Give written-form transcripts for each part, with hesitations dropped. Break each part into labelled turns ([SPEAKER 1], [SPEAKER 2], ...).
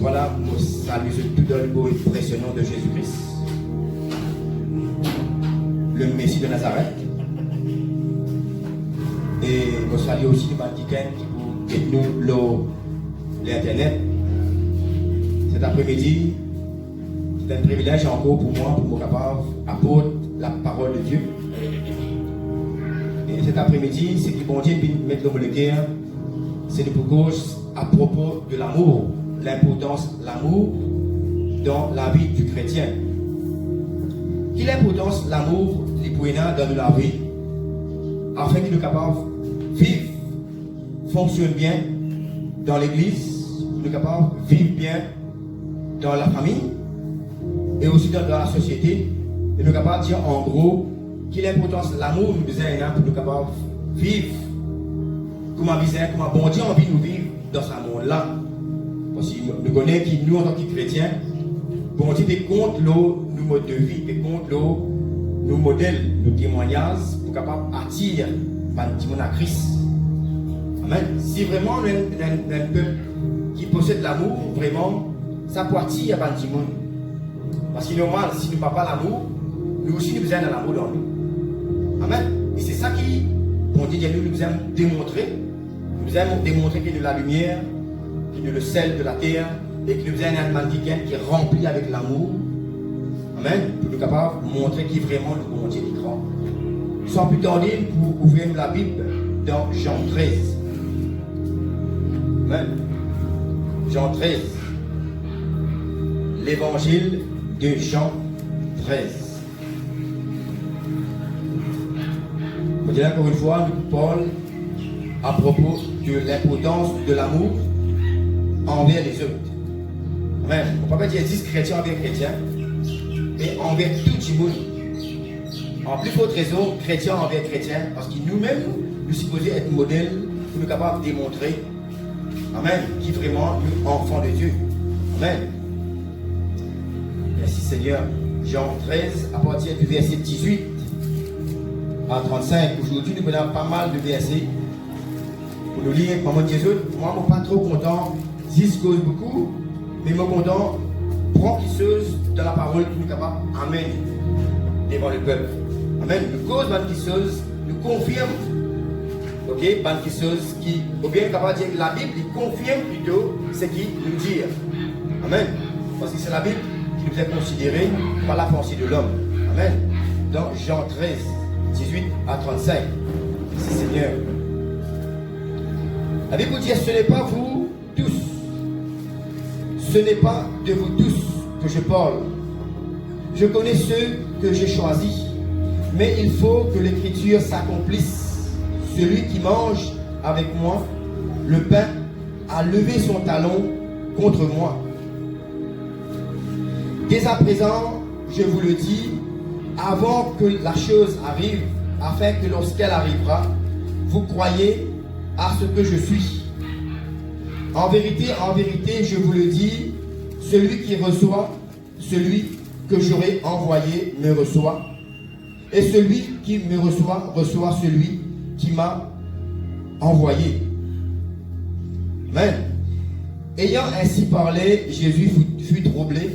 [SPEAKER 1] voilà, nous saluons tout dans le beau et précieux nom de Jésus-Christ, le Messie de Nazareth. Et nous saluons aussi les Vaticains qui nous l'Internet. Cet après-midi, c'est un privilège encore pour moi, pour me capable d'apporter la parole de Dieu. Et cet après-midi, ce qui bon Dieu mettre le cœur, c'est pour cause à propos de l'amour, l'importance de l'amour dans la vie du chrétien. Quelle l'importance de l'amour dans la vie, afin qu'il soit capable de vivre, fonctionne bien dans l'église, qu'il soit capable de vivre bien dans la famille et aussi dans la société, et nous sommes capables de dire en gros quelle l'importance de l'amour nous besoin pour nous capables de vivre comment bon Dieu a envie de nous vivre dans ce monde-là. Parce que nous connaissons que nous, en tant que chrétiens, bon Dieu compte nos modes de vie, compte nos modèles, nos témoignages, pour capables d'attirer les à Christ. Amen. Si vraiment on est un peuple qui possède l'amour, vraiment, ça peut attirer les gens. Parce que normal, si nous n'avons pas l'amour, nous aussi nous avons l'amour dans nous. Amen. Et c'est ça qui, bon Dieu, nous aime démontrer. Nous aimons démontrer qu'il y a la lumière, qu'il y a le sel de la terre, et que nous avons un mannequin qui est rempli avec l'amour. Amen. Pour nous capables de montrer qui est vraiment le bon Dieu qui grand. Sans plus tarder, pour ouvrir la Bible dans Jean 13. Amen. Jean 13. L'évangile de Jean 13. Je dis encore une fois, nous parlons à propos de l'importance de l'amour envers les autres. Amen. On ne peut pas dire 10 chrétiens envers chrétiens, mais envers tout le monde. En plus forte raison, chrétiens envers chrétiens, parce que nous-mêmes, nous supposons être modèles pour nous capables de démontrer, amen, qui vraiment nous enfants de Dieu. Amen. Merci Seigneur. Jean 13, à partir du verset 18 à 35. Aujourd'hui, nous avons pas mal de versets pour nous lire. Maman Jésus, moi, je ne suis pas trop content. 10 causes beaucoup, mais je suis content. Prends quisseuse dans la parole que nous sommes capables amen devant le peuple. Amen. Nous cause bonne quisseuse, nous confirme. Ok, bonne quisseuse qui, ou bien capable de dire que la Bible confirme plutôt ce qu'il nous dit. Amen. Parce que c'est la Bible qui nous est considérée par la pensée de l'homme. Amen. Dans Jean 13, 18 à 35. Merci Seigneur. La Bible dit, ce n'est pas vous tous. Ce n'est pas de vous tous que je parle. Je connais ceux que j'ai choisis. Mais il faut que l'écriture s'accomplisse. Celui qui mange avec moi le pain a levé son talon contre moi. Dès à présent, je vous le dis, avant que la chose arrive, afin que lorsqu'elle arrivera, vous croyez à ce que je suis. En vérité, je vous le dis, celui qui reçoit, celui que j'aurai envoyé me reçoit. Et celui qui me reçoit, reçoit celui qui m'a envoyé. Amen. Ayant ainsi parlé, Jésus fut troublé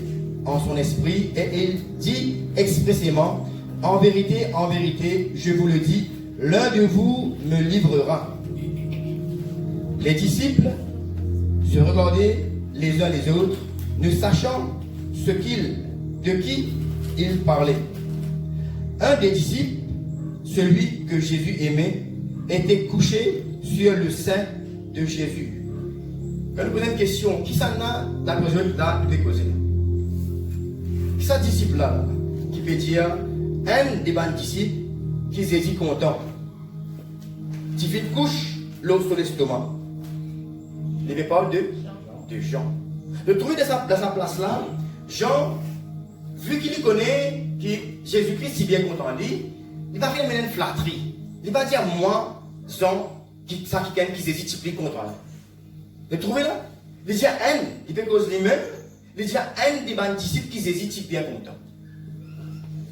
[SPEAKER 1] en son esprit et il dit expressément, en vérité, je vous le dis, l'un de vous me livrera. Les disciples se regardaient les uns les autres, ne sachant de qui ils parlaient. Un des disciples, celui que Jésus aimait, était couché sur le sein de Jésus. Quand nous posons une question, qui ça n'a la besoin de causer? Qui ça disciple là qui peut dire un des bons disciples qui s'est dit content? Tu fais une couche, l'autre sur l'estomac. Il parle de Jean. De trouver dans sa place là, Jean, vu qu'il connaît que Jésus-Christ si bien content de lui, il va faire une flatterie. Il va dire moi, Jean, qui s'est dit typique content. De trouver là, il dit un, il peut causer lui-même, il dit un des bons disciples qui s'est dit bien content.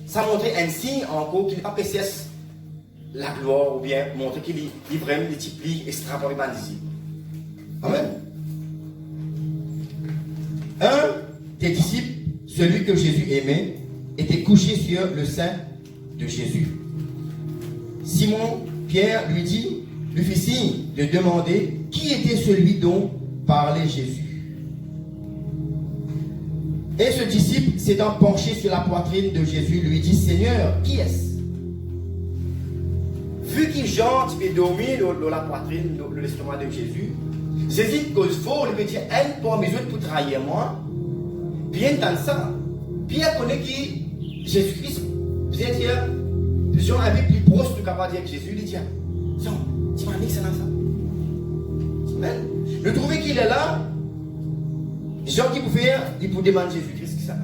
[SPEAKER 1] Ça montre un signe encore qu'il n'est pas PCS la gloire ou bien montrer qu'il est vraiment des types extraordinaires disciples. Amen. Un des disciples, celui que Jésus aimait, était couché sur le sein de Jésus. Simon Pierre lui fit signe de demander qui était celui dont parlait Jésus. Et ce disciple, s'étant penché sur la poitrine de Jésus, lui dit, Seigneur, qui est-ce? Vu qu'il chante et dormit dans la poitrine, dans l'estomac de Jésus, Jésus, cause fort, il veut dire, elle pour mes autres pour trahir moi. Bien dans ça, Pierre connaît qui Jésus-Christ, c'est-à-dire, Jean avait plus proche de capable de dire Jésus, il dit, Jean, tu m'as dit que c'est dans ça. Amen. Le trouver qu'il est là, Jean qui peut faire, il peut demander Jésus-Christ qui ça.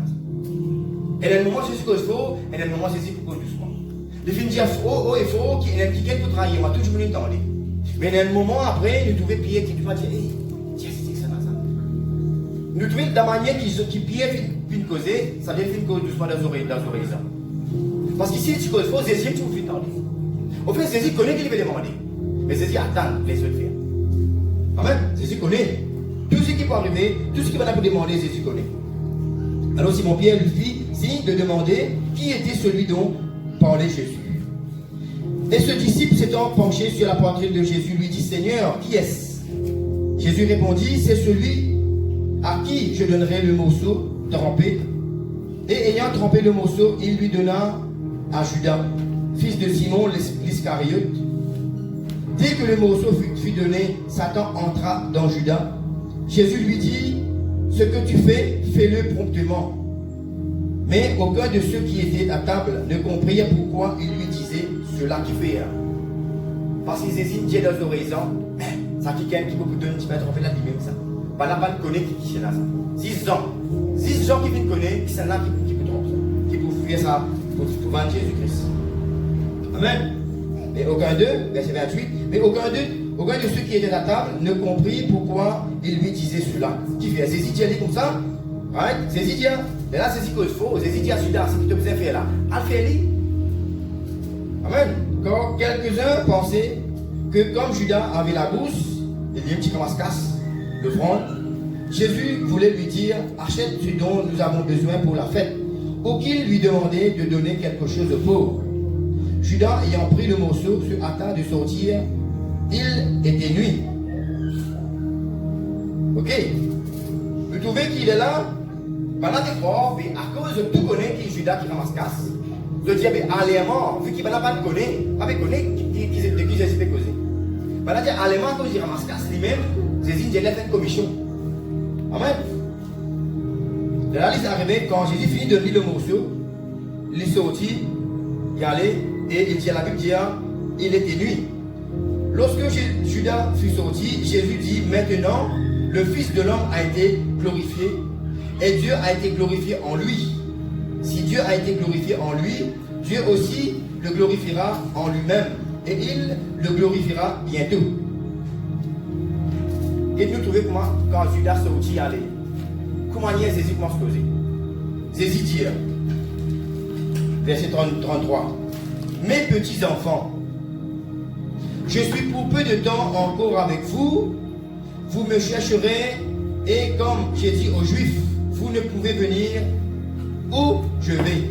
[SPEAKER 1] Et dans le moment Jésus cause faux, et dans le moment Jésus peut cause doucement. Il finit dire faux, et faux, qui est quelqu'un pour trahir, moi, tout le monde entend. Mais dans le moment après, nous trouvons Pierre qui doit dire, hey, Jésus, c'est ça. Nous trouvons de la manière qui Pierre finit causer, ça vient finir cause doucement dans les oreilles. Parce que si tu causes faux, Jésus, tu vous fais entendre. Au fait, Jésus connaît qu'il veut demander. Mais Jésus attend, laisse-le faire. Amen. Jésus connaît. Tout ce qui peut arriver, tout ce qui va pour demander, Jésus connaît. Alors Simon Pierre lui fit signe de demander qui était celui dont parlait Jésus. Et ce disciple s'étant penché sur la poitrine de Jésus lui dit, Seigneur, qui est-ce? Jésus répondit, c'est celui à qui je donnerai le morceau trempé. Et ayant trempé le morceau, il lui donna à Judas, fils de Simon l'Iscariote. Dès que le morceau fut donné, Satan entra dans Judas. Jésus lui dit, ce que tu fais, fais-le promptement. Mais aucun de ceux qui étaient à table ne comprirent pourquoi il lui disait cela qu'il fait. Parce qu'ils hésitent Dieu dans l'oreille, ça qui quelqu'un qui peut vous donner un petit peu tromper la lui-même ça. Pas la balle connaît qui est là ça. 6 gens qui viennent connaître, qui sont là qui peut tromper ça. Qui peut faire ça pour vendre Jésus-Christ. Amen. Mais aucun d'eux, verset 28, mais aucun de ceux qui étaient à table ne comprit pourquoi il lui disait cela. Qui fait Jésus dit comme ça, right? Jésus dit, mais là c'est cause faux, Jésus dit à Judas, c'est ce que tu as fait là. Al-Feli. Amen. Quand quelques-uns pensaient que comme Judas avait la bourse, il dit un petit casse de francs, Jésus voulait lui dire, achète ce dont nous avons besoin pour la fête, ou qu'il lui demandait de donner quelque chose de pauvre. Judas, ayant pris le morceau, se hâta de sortir. Il était nuit. Ok. Vous trouvez qu'il est là? Pendant des fois, à cause de tout connaît qui est Judas qui ramasse casse. Le diable est mort, vu qu'il n'a pas de connaître, pas de connaître de qui Jésus fait causer. Pendant que allemand, quand il ramasse casse lui-même, Jésus dit qu'il a fait une commission. Amen. De là, il est arrivé, quand Jésus finit de lire le morceau, il est sorti, il allait, et il dit à la Bible, il était nuit. Lorsque Judas fut sorti, Jésus dit, maintenant, le Fils de l'homme a été glorifié, et Dieu a été glorifié en lui. Si Dieu a été glorifié en lui, Dieu aussi le glorifiera en lui-même, et il le glorifiera bientôt. Et nous trouvons comment, quand Judas sortit, allait, comment Jésus commence à causer. Jésus dit, verset 33, mes petits enfants, je suis pour peu de temps encore avec vous, vous me chercherez, et comme j'ai dit aux Juifs, vous ne pouvez venir où je vais.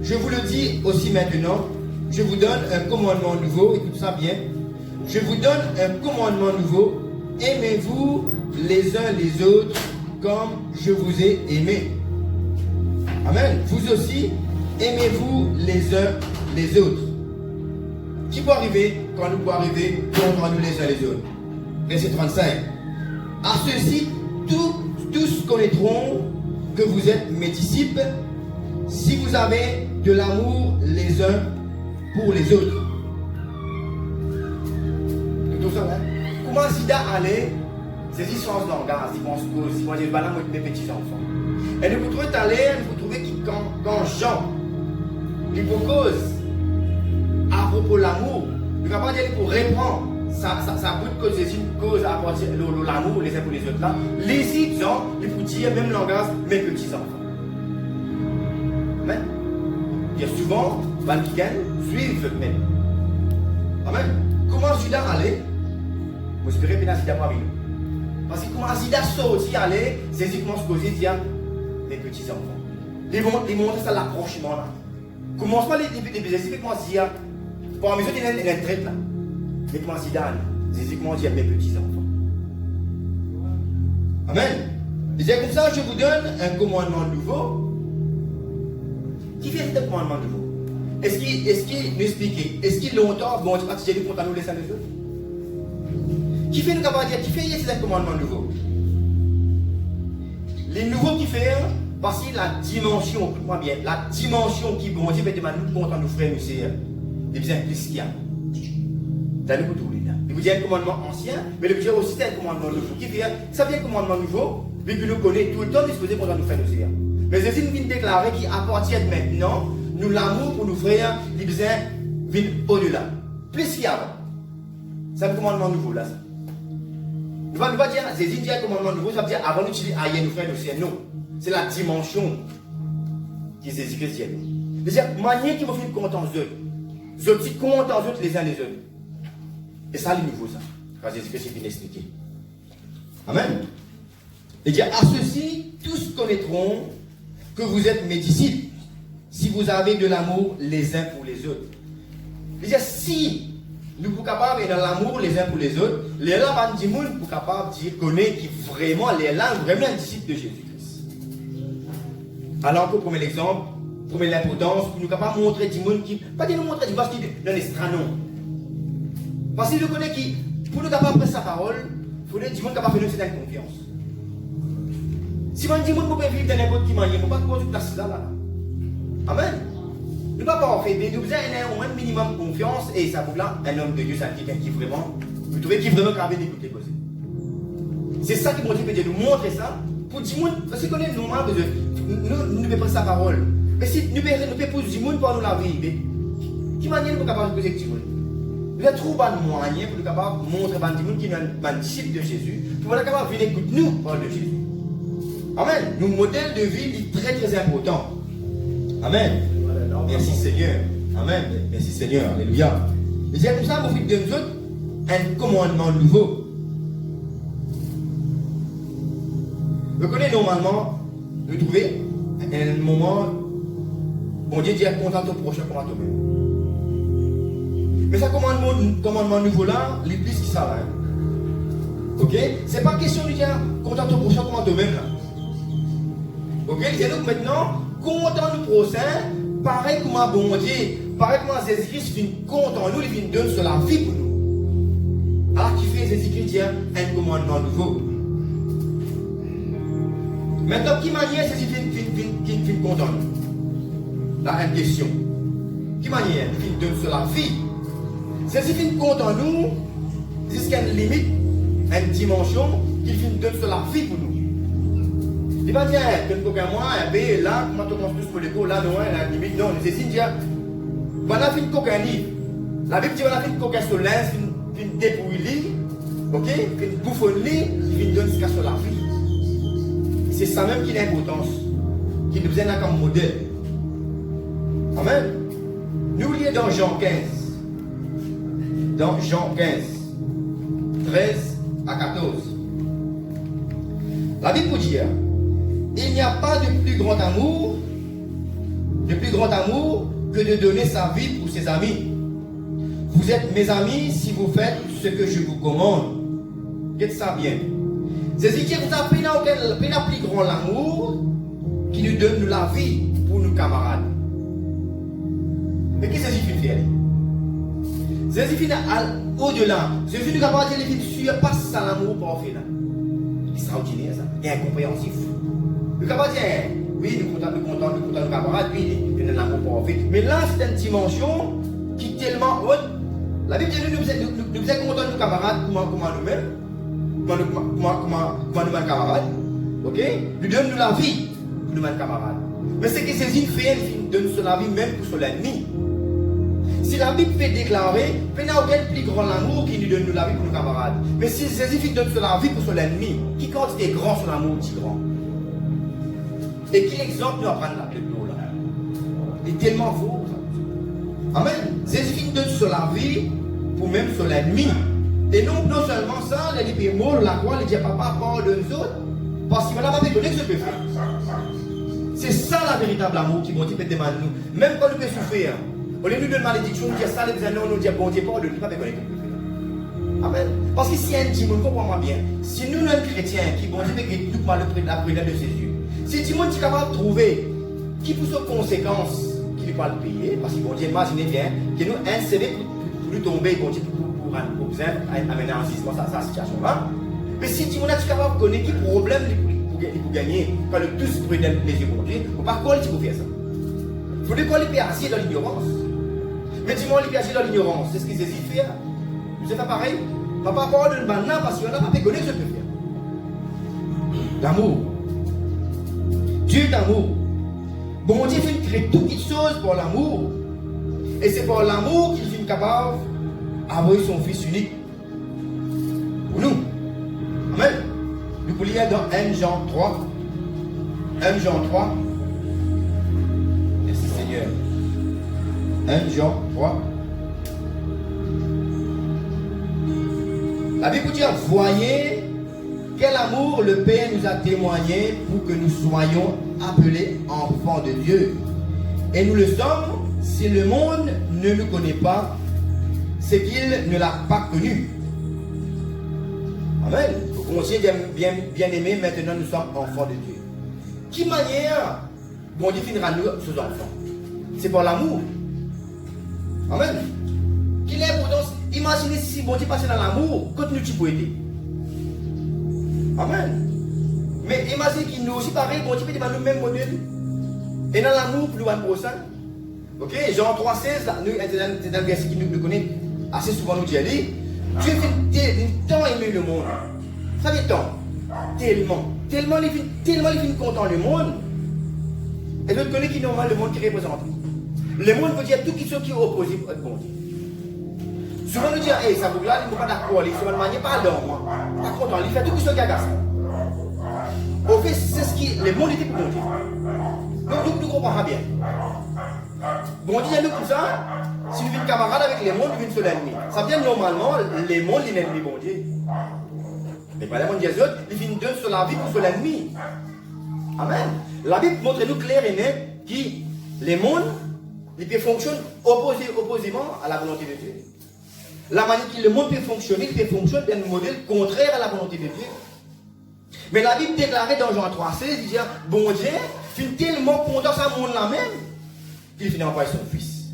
[SPEAKER 1] Je vous le dis aussi maintenant, je vous donne un commandement nouveau, écoute ça bien, je vous donne un commandement nouveau, aimez-vous les uns les autres comme je vous ai aimé. Amen. Vous aussi, aimez-vous les uns les autres. Qui peut arriver quand nous pouvons arriver contre nous les uns les autres? Verset 35. À ceux-ci, tous connaîtront que vous êtes mes disciples si vous avez de l'amour les uns pour les autres. Comment Sida allait, c'est si sans langage, si on se pose, si on dit, voilà, moi, mes petits enfants. Et nous vous trouvez allé, vous trouvez quand Jean, il vous cause à propos de l'amour, il ne va pas dire pour répondre, ça peut causer une cause à partir de l'amour les uns pour les autres là. Les gens, il faut dire même langage, mes petits enfants. Amen. Il y a souvent, les gens suivent même. Amen. Comment Judas allait? Moi, je vais répéter à Judas parmi nous. Parce qu'il commence à sortir, aller, Jésus commence à causer, dire, mes petits enfants. Ils montrent ça l'approchement là. Commence pas les Jésus commence à dire, pour la maison, il y a une traite là. Mais commence à dire, Jésus commence à dire, mes petits enfants. Amen. Il dit comme ça, je vous donne un commandement nouveau. Qui fait ce commandement nouveau? Est-ce qu'il nous explique? Est-ce qu'il longtemps, bon, tu vas te dire contre nous les uns les autres? Qui fait nous capables de dire, qui fait ce commandement nouveau? Les nouveaux qui fait, parce que la dimension, écoute-moi bien, la dimension qui bon Dieu fait demander nous contre nous frères, nous sœurs, il y a plus qu'il y a. T'as le couteau là. Il vous dit un commandement ancien, mais le dire aussi c'est un commandement nouveau. Qui fait, ça vient un commandement nouveau, vu que nous connaissons tout le temps disposé contre nous frères, nous sœurs. Mais Jésus nous vient déclarer qu'à partir de maintenant, nous l'amour pour nos frères, il vient au-delà. Plus qu'il y a avant. C'est un commandement nouveau là. Ne va pas dire, Jésus dit un commandement nouveau, ça veut dire avant d'utiliser aïe, nos frères, nos sœurs. Non. C'est la dimension qui Jésus-Christ dit. C'est-à-dire, manière qui va faire content aux autres. Ils ont dit content aux autres les uns les autres. Et ça, le nouveau, ça. Quand Jésus-Christ vient expliquer. Amen. Et dire, à ceci, tous connaîtront que vous êtes mes disciples, si vous avez de l'amour les uns pour les autres. C'est-à-dire, si nous sommes capables dans l'amour les uns pour les autres, les gens vont dire, nous sommes capables de dire, connaître qui vraiment, les gens vraiment un disciple de Jésus-Christ. Alors que, premier exemple, premier l'importance, nous sommes capables de montrer du monde qui, pas de nous montrer du monde qui est dans les stranon. Parce qu'il nous connaît qui, pour nous capables de prendre sa parole, il faut que du monde capable de faire une confiance. Si on dit que vous pouvez vivre dans n'importe qui manière, vous ne pouvez pas cause de là. Amen. Nous ne pouvons pas en faire, mais nous avons un minimum de confiance et ça vous là, un homme de Dieu, c'est quelqu'un qui vraiment, vous trouvez qui vraiment capable d'écouter causer. C'est ça qui m'a dit de nous montrer ça, pour dire, parce que nous sommes normal, nous ne pouvons pas sa parole. Mais si nous pouvons poser du monde pour nous la vie, mais qui manière nous sommes capables de poser du monde? Nous avons trouvé un moyen pour nous capables de montrer à du monde qui est un disciple de Jésus, pour être capable de venir écouter nous parler de Jésus. Amen. Nos modèles de vie sont très très importants. Amen. Merci Seigneur. Amen. Merci Seigneur. Alléluia. Et c'est comme ça, vous faites de nous autres un commandement nouveau. Vous connaissez normalement, vous trouvez un moment, bon Dieu dit content au prochain comme à toi-même. Mais ce commandement nouveau là, les plus qui ça là. Ok? C'est pas question de dire content au prochain comme à toi-même là. Ok, donc maintenant, content nous prochain, pareil comme un bon Dieu, pareil comme un Jésus-Christ vient content nous, il vient donner sur la vie pour nous. Alors qu'il fait Jésus-Christ dire un commandement nouveau. Maintenant, qui manière Jésus vient content nous? Là, une question. Qui manière il vient donner sur la vie? Jésus vient content nous, jusqu'à une limite, une dimension, qu'il vient donner sur la vie pour nous. Il va dire, quelqu'un moi, là, comment tu commences tous pour l'écho, là, non, la limite, non, nous essayons de dire, voilà, fin de coquin livre. La Bible dit, voilà, fin de coquin sur l'ins, fin de dépouille, ok, fin de bouffonne, il vient donner ce cas sur la vie. C'est ça même qui est l'importance, qui nous besoin comme modèle. Amen. Nous lions dans Jean 15. Dans Jean 15, 13 à 14. La Bible dit, il n'y a pas de plus grand amour que de donner sa vie pour ses amis. Vous êtes mes amis si vous faites ce que je vous commande. Qu'est-ce ça bien? Jésus qui vous a pris la plus grand l'amour qui nous donne la vie pour nos camarades. Mais qu'est-ce que Jésus fait? Jésus fait au-delà. Jésus nous a pas dit qu'il surpasse ça l'amour pour faire là. Extraordinaire ça. Et incompréhensif. Le camarade dit, oui, nous comptons nos camarades, oui, il y a l'amour pour en fait. Mais là, c'est une dimension qui est tellement haute. La Bible dit, nous sommes contents de nos camarades, comment nous-mêmes, comment nous-mêmes camarades. Ok? Nous donnons la vie pour nous-mêmes camarades. Mais ce que Jésus fait, il donne sur la vie même pour son ennemi. Si la Bible fait déclarer, il n'y a aucun plus grand l'amour qui nous donne la vie pour nos camarades. Mais si Jésus donne sur la vie pour son ennemi, qui quand il est grand sur l'amour, il est grand. Et quel exemple nous apprendre là, là? Il est tellement faux. Ça. Amen. Jésus donne sur la vie pour même sur l'ennemi. Et non seulement ça, les livres mots, la croix, les dit papa, pardonne nous autres, parce qu'il m'a pas donné que je peux faire. C'est ça la véritable amour qui bon Dieu peut demander nous. Même quand nous pouvons souffrir, au lieu de nous donner malédiction, nous dire ça, les années, nous dire bon Dieu, pardonne, nous pas besoin de. Amen. Parce que si un Timon, comprends-moi bien, si nous, les chrétiens, qui bon Dieu, qui nous parlent de la prière de ses yeux, si Timon est capable de trouver qui pour ses conséquences qu'il ne va pas le payer, parce que bon Dieu, imaginez bien, que nous, un CV pour lui tomber, bon Dieu, pour vous amener en six mois sa situation-là. Mais si Timon est capable de connaître quel problème pour gagner, quand le tous prudent plaisir pour Dieu, ou par quoi il faut faire ça? Il faut dire qu'on est assis dans l'ignorance. Mais Timon est assis dans l'ignorance, c'est ce qu'il saisit faire. C'est pas pareil. Papa pardonne maintenant parce qu'il n'y en a pas fait connaître ce que je peux faire. L'amour. Dieu d'amour. Bon Dieu fait créer toutes les choses pour l'amour. Et c'est pour l'amour qu'il est capable d'envoyer son Fils unique. Pour nous. Amen. Nous pouvons lire dans 1 Jean 3. 1 Jean 3. Merci Seigneur. 1 Jean 3. La Bible dit, voyez quel amour le Père nous a témoigné pour que nous soyons appelés enfants de Dieu. Et nous le sommes si le monde ne nous connaît pas, c'est qu'il ne l'a pas connu. Amen. Bon Dieu bien aimé, maintenant nous sommes enfants de Dieu. Qui manière bon Dieu finira nous sous enfants? C'est par l'amour. Amen. Qu'il est important. Imaginez si bon Dieu passait dans l'amour, continue tu peux aider. Amen. Mais imaginez qu'il nous aussi pareil, bon Dieu peut dire nous même modèle. Et dans l'amour, plus loin pour ça. Ok, Jean 3,16, c'est un verset qui nous connaît assez souvent, nous dit Dieu fait tant aimer le monde. Ça fait tant. Tellement il finit content le monde. Et nous connaissons qui normal le monde qui représente. Le monde veut dire tout qui sont qui opposent à bon Dieu. Souvent nous disons, hey, ça vous là, il ne faut pas d'accord, il faut manier pardon, moi. Pas content, il fait tout ce qui est agaçant. Au fait, c'est ce qui, le monde était pour bon Dieu. Donc nous comprenons bien. Bon Dieu, nous comme ça, si nous sommes camarades avec les mondes, nous sommes sur l'ennemi. Ça veut dire normalement, les mondes, sont l'ennemi bon Dieu. Mais pas les mondes des autres, ils viennent deux sur la vie pour sur l'ennemi. Amen. La Bible montre nous clair et net que les mondes, ils fonctionnent opposément à la volonté de Dieu. La manière que le monde peut fonctionner, il peut fonctionner d'un modèle contraire à la volonté de Dieu. Mais la Bible déclarait dans Jean 3,16, il dit, bon Dieu, finit tellement content ce monde-là même, qu'il finit envoyer son Fils.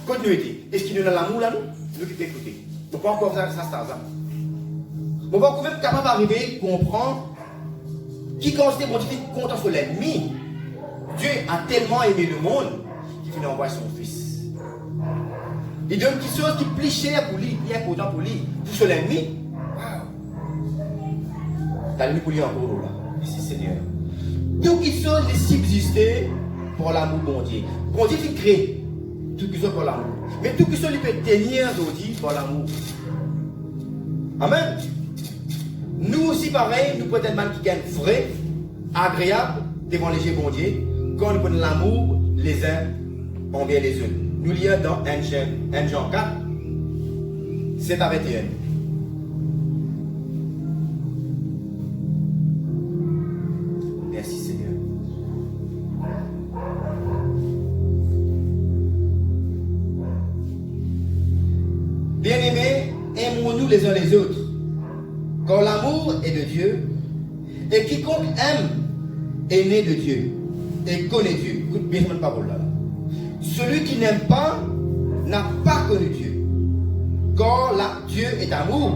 [SPEAKER 1] Continuez. Est-ce qu'il nous a l'amour là, nous qui t'écoutez. On peut encore faire ça, ça. On va quand même capable d'arriver à comprendre qui considère bon Dieu finit content sur l'ennemi. Dieu a tellement aimé le monde qu'il finit envoyer son Fils. Il donne quelque chose qui est plus cher pour lui, plus important pour lui, pour sur l'ennemi. T'as l'ennemi pour lui encore là. Merci Seigneur. Tout qui sont les subsister pour l'amour bon Dieu. Bon Dieu qui crée tout qui sont pour l'amour. Mais tout qui sont il peut tenir aujourd'hui pour l'amour. Amen. Nous aussi pareil, nous pouvons être mal qui gagnent vrai, agréable devant les yeux bon Dieu, quand nous prenons l'amour les uns envers les autres. Nous lisons dans 1 Jean 4, 7 à 21. Merci Seigneur. Bien-aimés, aimons-nous les uns les autres, car l'amour est de Dieu, et quiconque aime est né de Dieu, et connaît Dieu. Écoute bien cette parole là. Celui qui n'aime pas n'a pas connu Dieu. Car là, Dieu est amour.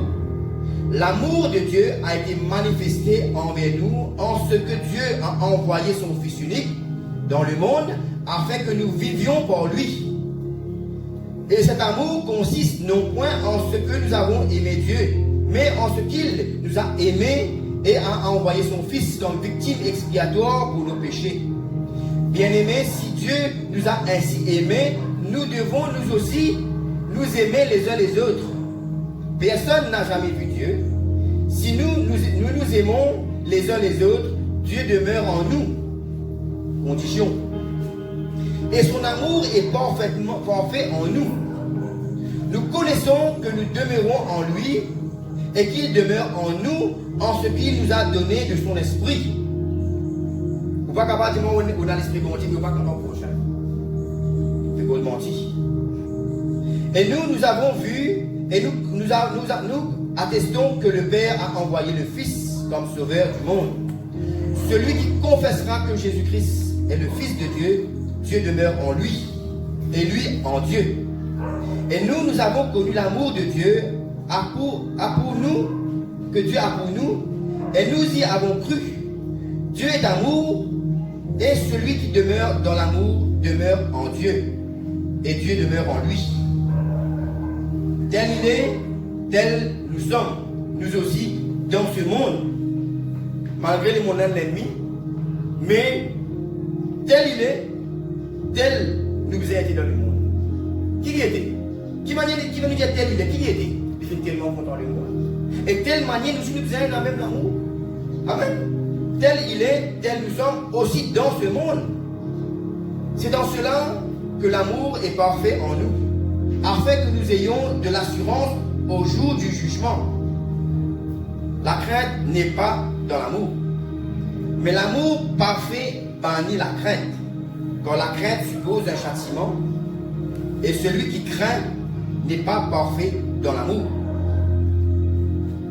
[SPEAKER 1] L'amour de Dieu a été manifesté envers nous en ce que Dieu a envoyé son Fils unique dans le monde afin que nous vivions pour lui. Et cet amour consiste non point en ce que nous avons aimé Dieu, mais en ce qu'il nous a aimés et a envoyé son Fils comme victime expiatoire pour nos péchés. Bien-aimés, si Dieu nous a ainsi aimés, nous devons nous aussi nous aimer les uns les autres. Personne n'a jamais vu Dieu. Si nous aimons les uns les autres, Dieu demeure en nous. Condition. Et son amour est parfait en nous. Nous connaissons que nous demeurons en lui et qu'il demeure en nous en ce qu'il nous a donné de son esprit. Vous ne pouvez pas capable de dire on a l'esprit bon Dieu, vous ne pouvez pas comprendre prochain. C'est qu'on mentit. Et nous avons vu et nous attestons que le Père a envoyé le Fils comme sauveur du monde. Celui qui confessera que Jésus-Christ est le Fils de Dieu, Dieu demeure en lui et lui en Dieu. Et nous avons connu l'amour de Dieu que Dieu a pour nous, et nous y avons cru. Dieu est amour, et celui qui demeure dans l'amour demeure en Dieu, et Dieu demeure en lui. Tel il est, tel nous sommes, nous aussi, dans ce monde, malgré les moyens de l'ennemi, mais tel il est, tel nous avons été dans le monde. Qui y était? Qui va nous dire tel il est? Qui y était? Il fait tellement content de moi. Et telle manière, nous sommes dans le même amour. Amen. Tel il est, tel nous sommes aussi dans ce monde. C'est dans cela que l'amour est parfait en nous, afin que nous ayons de l'assurance au jour du jugement. La crainte n'est pas dans l'amour. Mais l'amour parfait bannit la crainte, car la crainte suppose un châtiment, et celui qui craint n'est pas parfait dans l'amour.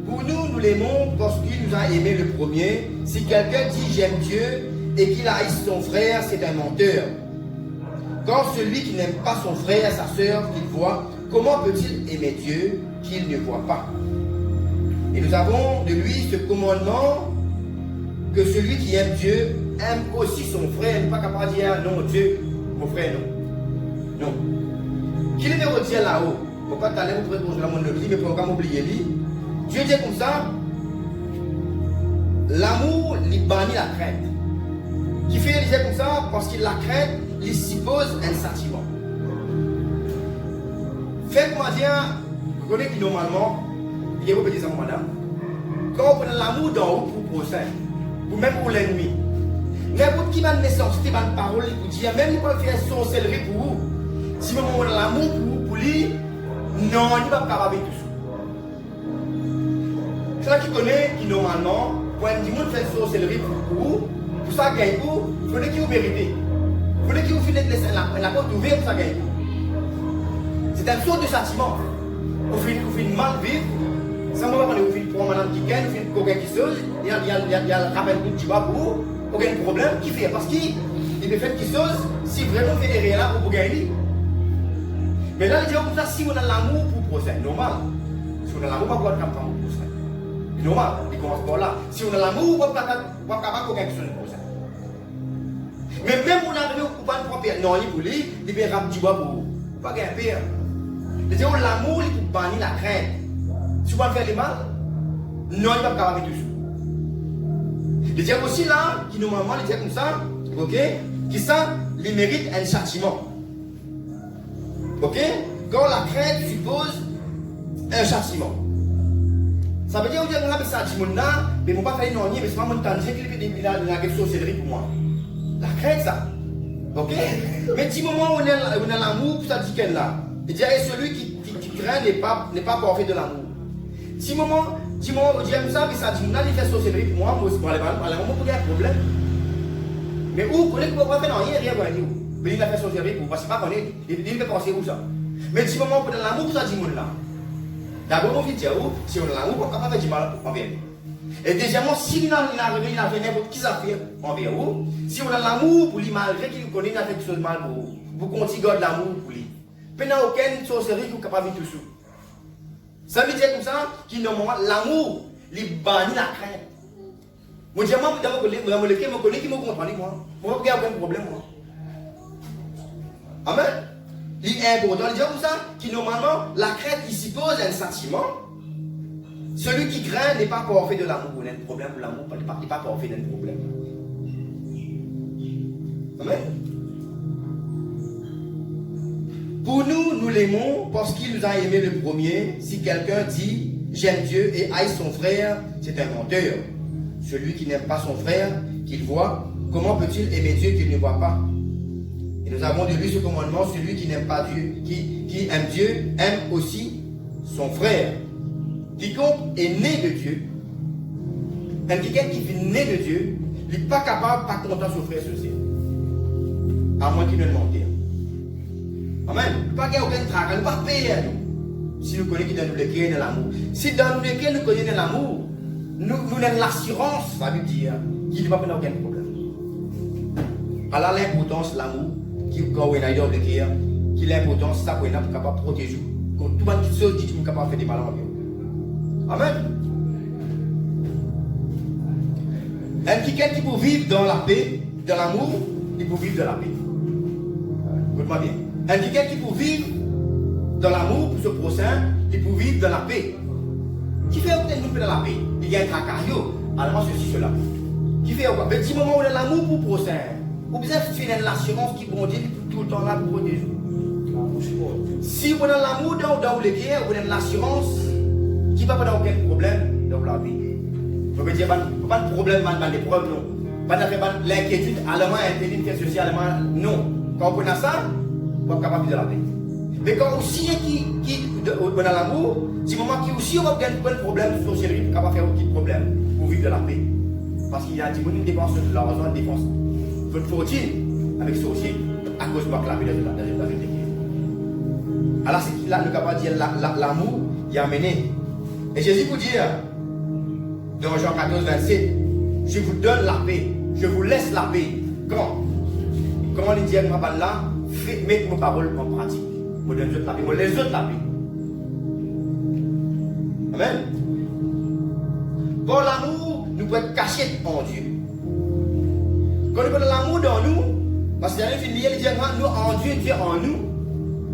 [SPEAKER 1] Pour nous, nous l'aimons parce qu'il nous a aimés le premier. Si quelqu'un dit j'aime Dieu et qu'il haït son frère, c'est un menteur. Quand celui qui n'aime pas son frère, sa sœur qu'il voit, comment peut-il aimer Dieu qu'il ne voit pas? Et nous avons de lui ce commandement que celui qui aime Dieu aime aussi son frère. Il n'est pas capable de dire non Dieu, mon frère, non. Non. Qu'il est retient là-haut. Pourquoi tu allais vous poser la monde de lui, mais pourquoi m'oublier lui? Dieu dit comme ça, l'amour lui bannit la crainte. Qui fait dire comme ça parce que la crainte lui suppose un sentiment. Faites-moi dire, vous connaissez que normalement, il y a des gens, madame, quand vous prenez l'amour d'en haut pour le prochain, ou même pour l'ennemi, n'importe qui va naissance, c'est une parole pour dire, même il peut faire son sorcellerie pour vous. Si vous avez l'amour pour lui, non, il ne va pas capable de tout ça. C'est là qui connaît, qui normalement, quand un monde fait une sorcellerie pour vous, pour ça gagne vous, il faut que vous méritez. Il faut que vous finissez la porte ouverte pour ça gagne vous. C'est une sorte de châtiment. Vous finissez mal vivre. Sans moi, vous finissez pour un madame qui gagne, vous finissez pour quelqu'un qui saute, il y a le rappel de tu vas pour vous, aucun problème, qui fait? Parce qu'il peut faire qui saute, si vraiment vous faites des là pour gagner. Mais là, il dit comme ça, si on a l'amour pour le prochain, normal. Si on a l'amour, on va pas pour le prochain. Normal, il commence par là. Si on a l'amour, on va pas pour quelque chose de prochain. Mais même on arrive au coupable pour père, non, il pour lui, il peut ramener du bois pour vous. Pas gagner père. Il dit l'amour, il peut bannir la crainte. Si vous faire le mal, non, il va pas capable de tout ça. Il dit aussi là, qui normalement, il dit comme ça, ok, qui ça, il mérite un châtiment. Ok? Quand la crainte suppose un châtiment. Ça veut dire qu'on a un châtiment là, mais on ne va pas faire une ornier, mais c'est pas mon temps qu'il a quelque sorcellerie pour moi. La crainte, ça. Ok? Mais du moment où on a l'amour, ça dit qu'elle là. Il dit celui qui craint n'est pas parfait de l'amour. Si moment où j'aime ça, mais ça dit il fait sorcellerie pour moi, pour aller parler, il y a un problème. Mais où, vous ne pouvez pas faire rien pour dire. Mais il a fait sorcellerie pour vous, parce que pas qu'on est, il peut penser où ça. Mais du moment où on a l'amour, ça dit là. D'abord, on va dire si on a l'amour, on ne peut pas faire du mal envers lui. Et deuxièmement, si il a fait n'importe qui ça fait envers vous, si on a l'amour pour lui, malgré qu'il connaît, il a fait quelque chose de mal pour vous, vous continuez à l'amour pour lui. Puis il n'y a aucune sorcellerie qui est capable de tout ça. Ça veut dire comme ça, qu'il normalement, l'amour, il bannit la crainte. Moi, je dis, moi, je connais qui me comprend, moi. Moi, je n'ai aucun problème, moi. Amen. Il est important de dire comme ça, qui normalement, la crainte, il suppose un sentiment. Celui qui craint n'est pas parfait de l'amour. Il y a un problème pour l'amour, il n'est pas parfait d'un problème. Amen. Pour nous, nous l'aimons parce qu'il nous a aimés le premier. Si quelqu'un dit j'aime Dieu et haït son frère, c'est un menteur. Celui qui n'aime pas son frère, qu'il voit, comment peut-il aimer Dieu qu'il ne voit pas? Et nous avons de lui ce commandement, celui qui n'aime pas Dieu, qui aime Dieu, aime aussi son frère. Quiconque est né de Dieu, quelqu'un qui est né de Dieu, il n'est pas capable, pas content son frère ceci. À moins qu'il ne le monte. Amen. Pas qu'il n'y ait aucun travail, pas payer à nous. Si nous connaissons qui dans nous le cœur de l'amour. Si dans nous le cœur nous connaissons l'amour, nous avons l'assurance, ça veut dire, qu'il ne va pas avoir aucun problème. Alors l'importance de l'amour, qui est dans le cœur, qui est l'importance, ça pour être capable de protéger. Quand tout le monde qui se dit, tu es capable de faire des mal en Amen. Quelqu'un qui peut vivre dans la paix, dans l'amour, il peut vivre dans la paix. Écoute-moi bien. Quelqu'un qui peut vivre dans l'amour pour ce prochain, il peut vivre dans la paix. Qui fait obtenir nous dans la paix? Il y a un tracario, alors ceci, cela. Qui fait quoi? Mais petit moment où il y a l'amour pour le prochain, ou bien tu as l'assurance qui bondit tout le temps là pour protéger. Si vous avez l'amour dans le cœur, vous avez l'assurance qui ne va pas avoir aucun problème dans la vie. Vous pouvez dire, pas de problème dans l'épreuve, non. Pas de l'inquiétude, allemand, intelligence sociale, non. Quand on a ça, on est capable de la paix. Mais quand aussi on a l'amour, c'est le moment qui aussi on va avoir un problème social, on est capable de faire aucun problème pour vivre de la paix. Parce qu'il y a une dépense de l'argent, une dépense de votre fortune avec ça aussi, à cause de la paix dans une équipe. Alors c'est qu'il a le capable de dire l'amour, il a amené. Et Jésus vous dit, dans Jean 14, 27, je vous donne la paix, je vous laisse la paix. Quand il dit à moi là, mettez vos paroles en pratique. Je donne la paix, je les autres la paix. Amen. Pour l'amour, nous pouvons être cachés en Dieu. Quand nous avons l'amour dans nous, parce qu'il y a une fille qui dit nous en Dieu, Dieu en nous.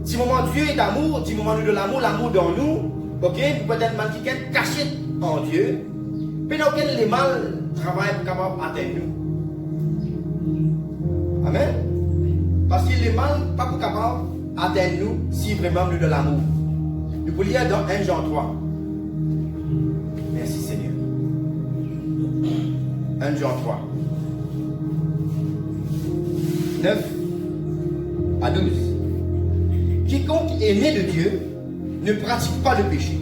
[SPEAKER 1] Si moment Dieu est amour, si moment nous de l'amour dans nous, ok, nous pouvons être quelqu'un caché en Dieu, mais dans lequel les mal travaillent pour capable d'atteindre nous. Amen. Parce que les mal pas pour capable d'atteindre nous si vraiment nous de l'amour. Nous pouvons lire dans 1 Jean 3. Merci Seigneur. 1 Jean 3. 9 à 12. Quiconque est né de Dieu ne pratique pas le péché.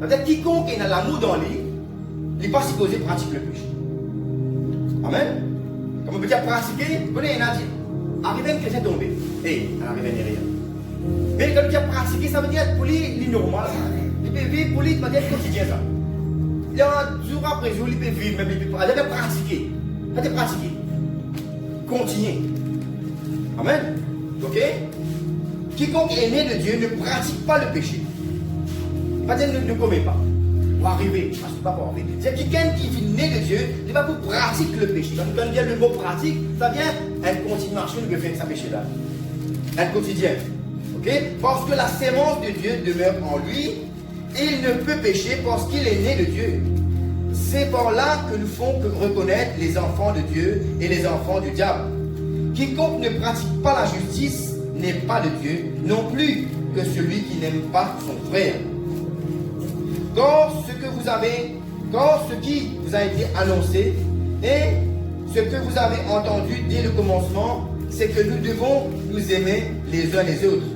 [SPEAKER 1] C'est-à-dire quiconque est dans l'amour dans lui, il n'est pas supposé pratiquer le péché. Amen. Comme on peut dire pratiquer, vous connaissez, il a dit, arriver un chrétien tombé. Et il n'arrive rien. Mais quand on dit pratiquer, ça veut dire pour lui, il est normal. Il peut vivre pour lui, il va dire quotidien ça. Il y a un jour après jour, il peut vivre, même il peut pratiquer. Il peut pratiquer. Continuer. Amen. Ok? Quiconque est né de Dieu ne pratique pas le péché. Pas dire ne commet pas. Pour arriver, parce que pas pour arriver. C'est quelqu'un qui est né de Dieu, il va pour pratiquer le péché. Quand on dit le mot pratique, ça vient une continuation de faire sa péché là. Un quotidien. Ok? Parce que la sémence de Dieu demeure en lui, il ne peut pécher parce qu'il est né de Dieu. C'est par là que nous font reconnaître les enfants de Dieu et les enfants du diable. Quiconque ne pratique pas la justice n'est pas de Dieu, non plus que celui qui n'aime pas son frère. Quand ce qui vous a été annoncé et ce que vous avez entendu dès le commencement, c'est que nous devons nous aimer les uns les autres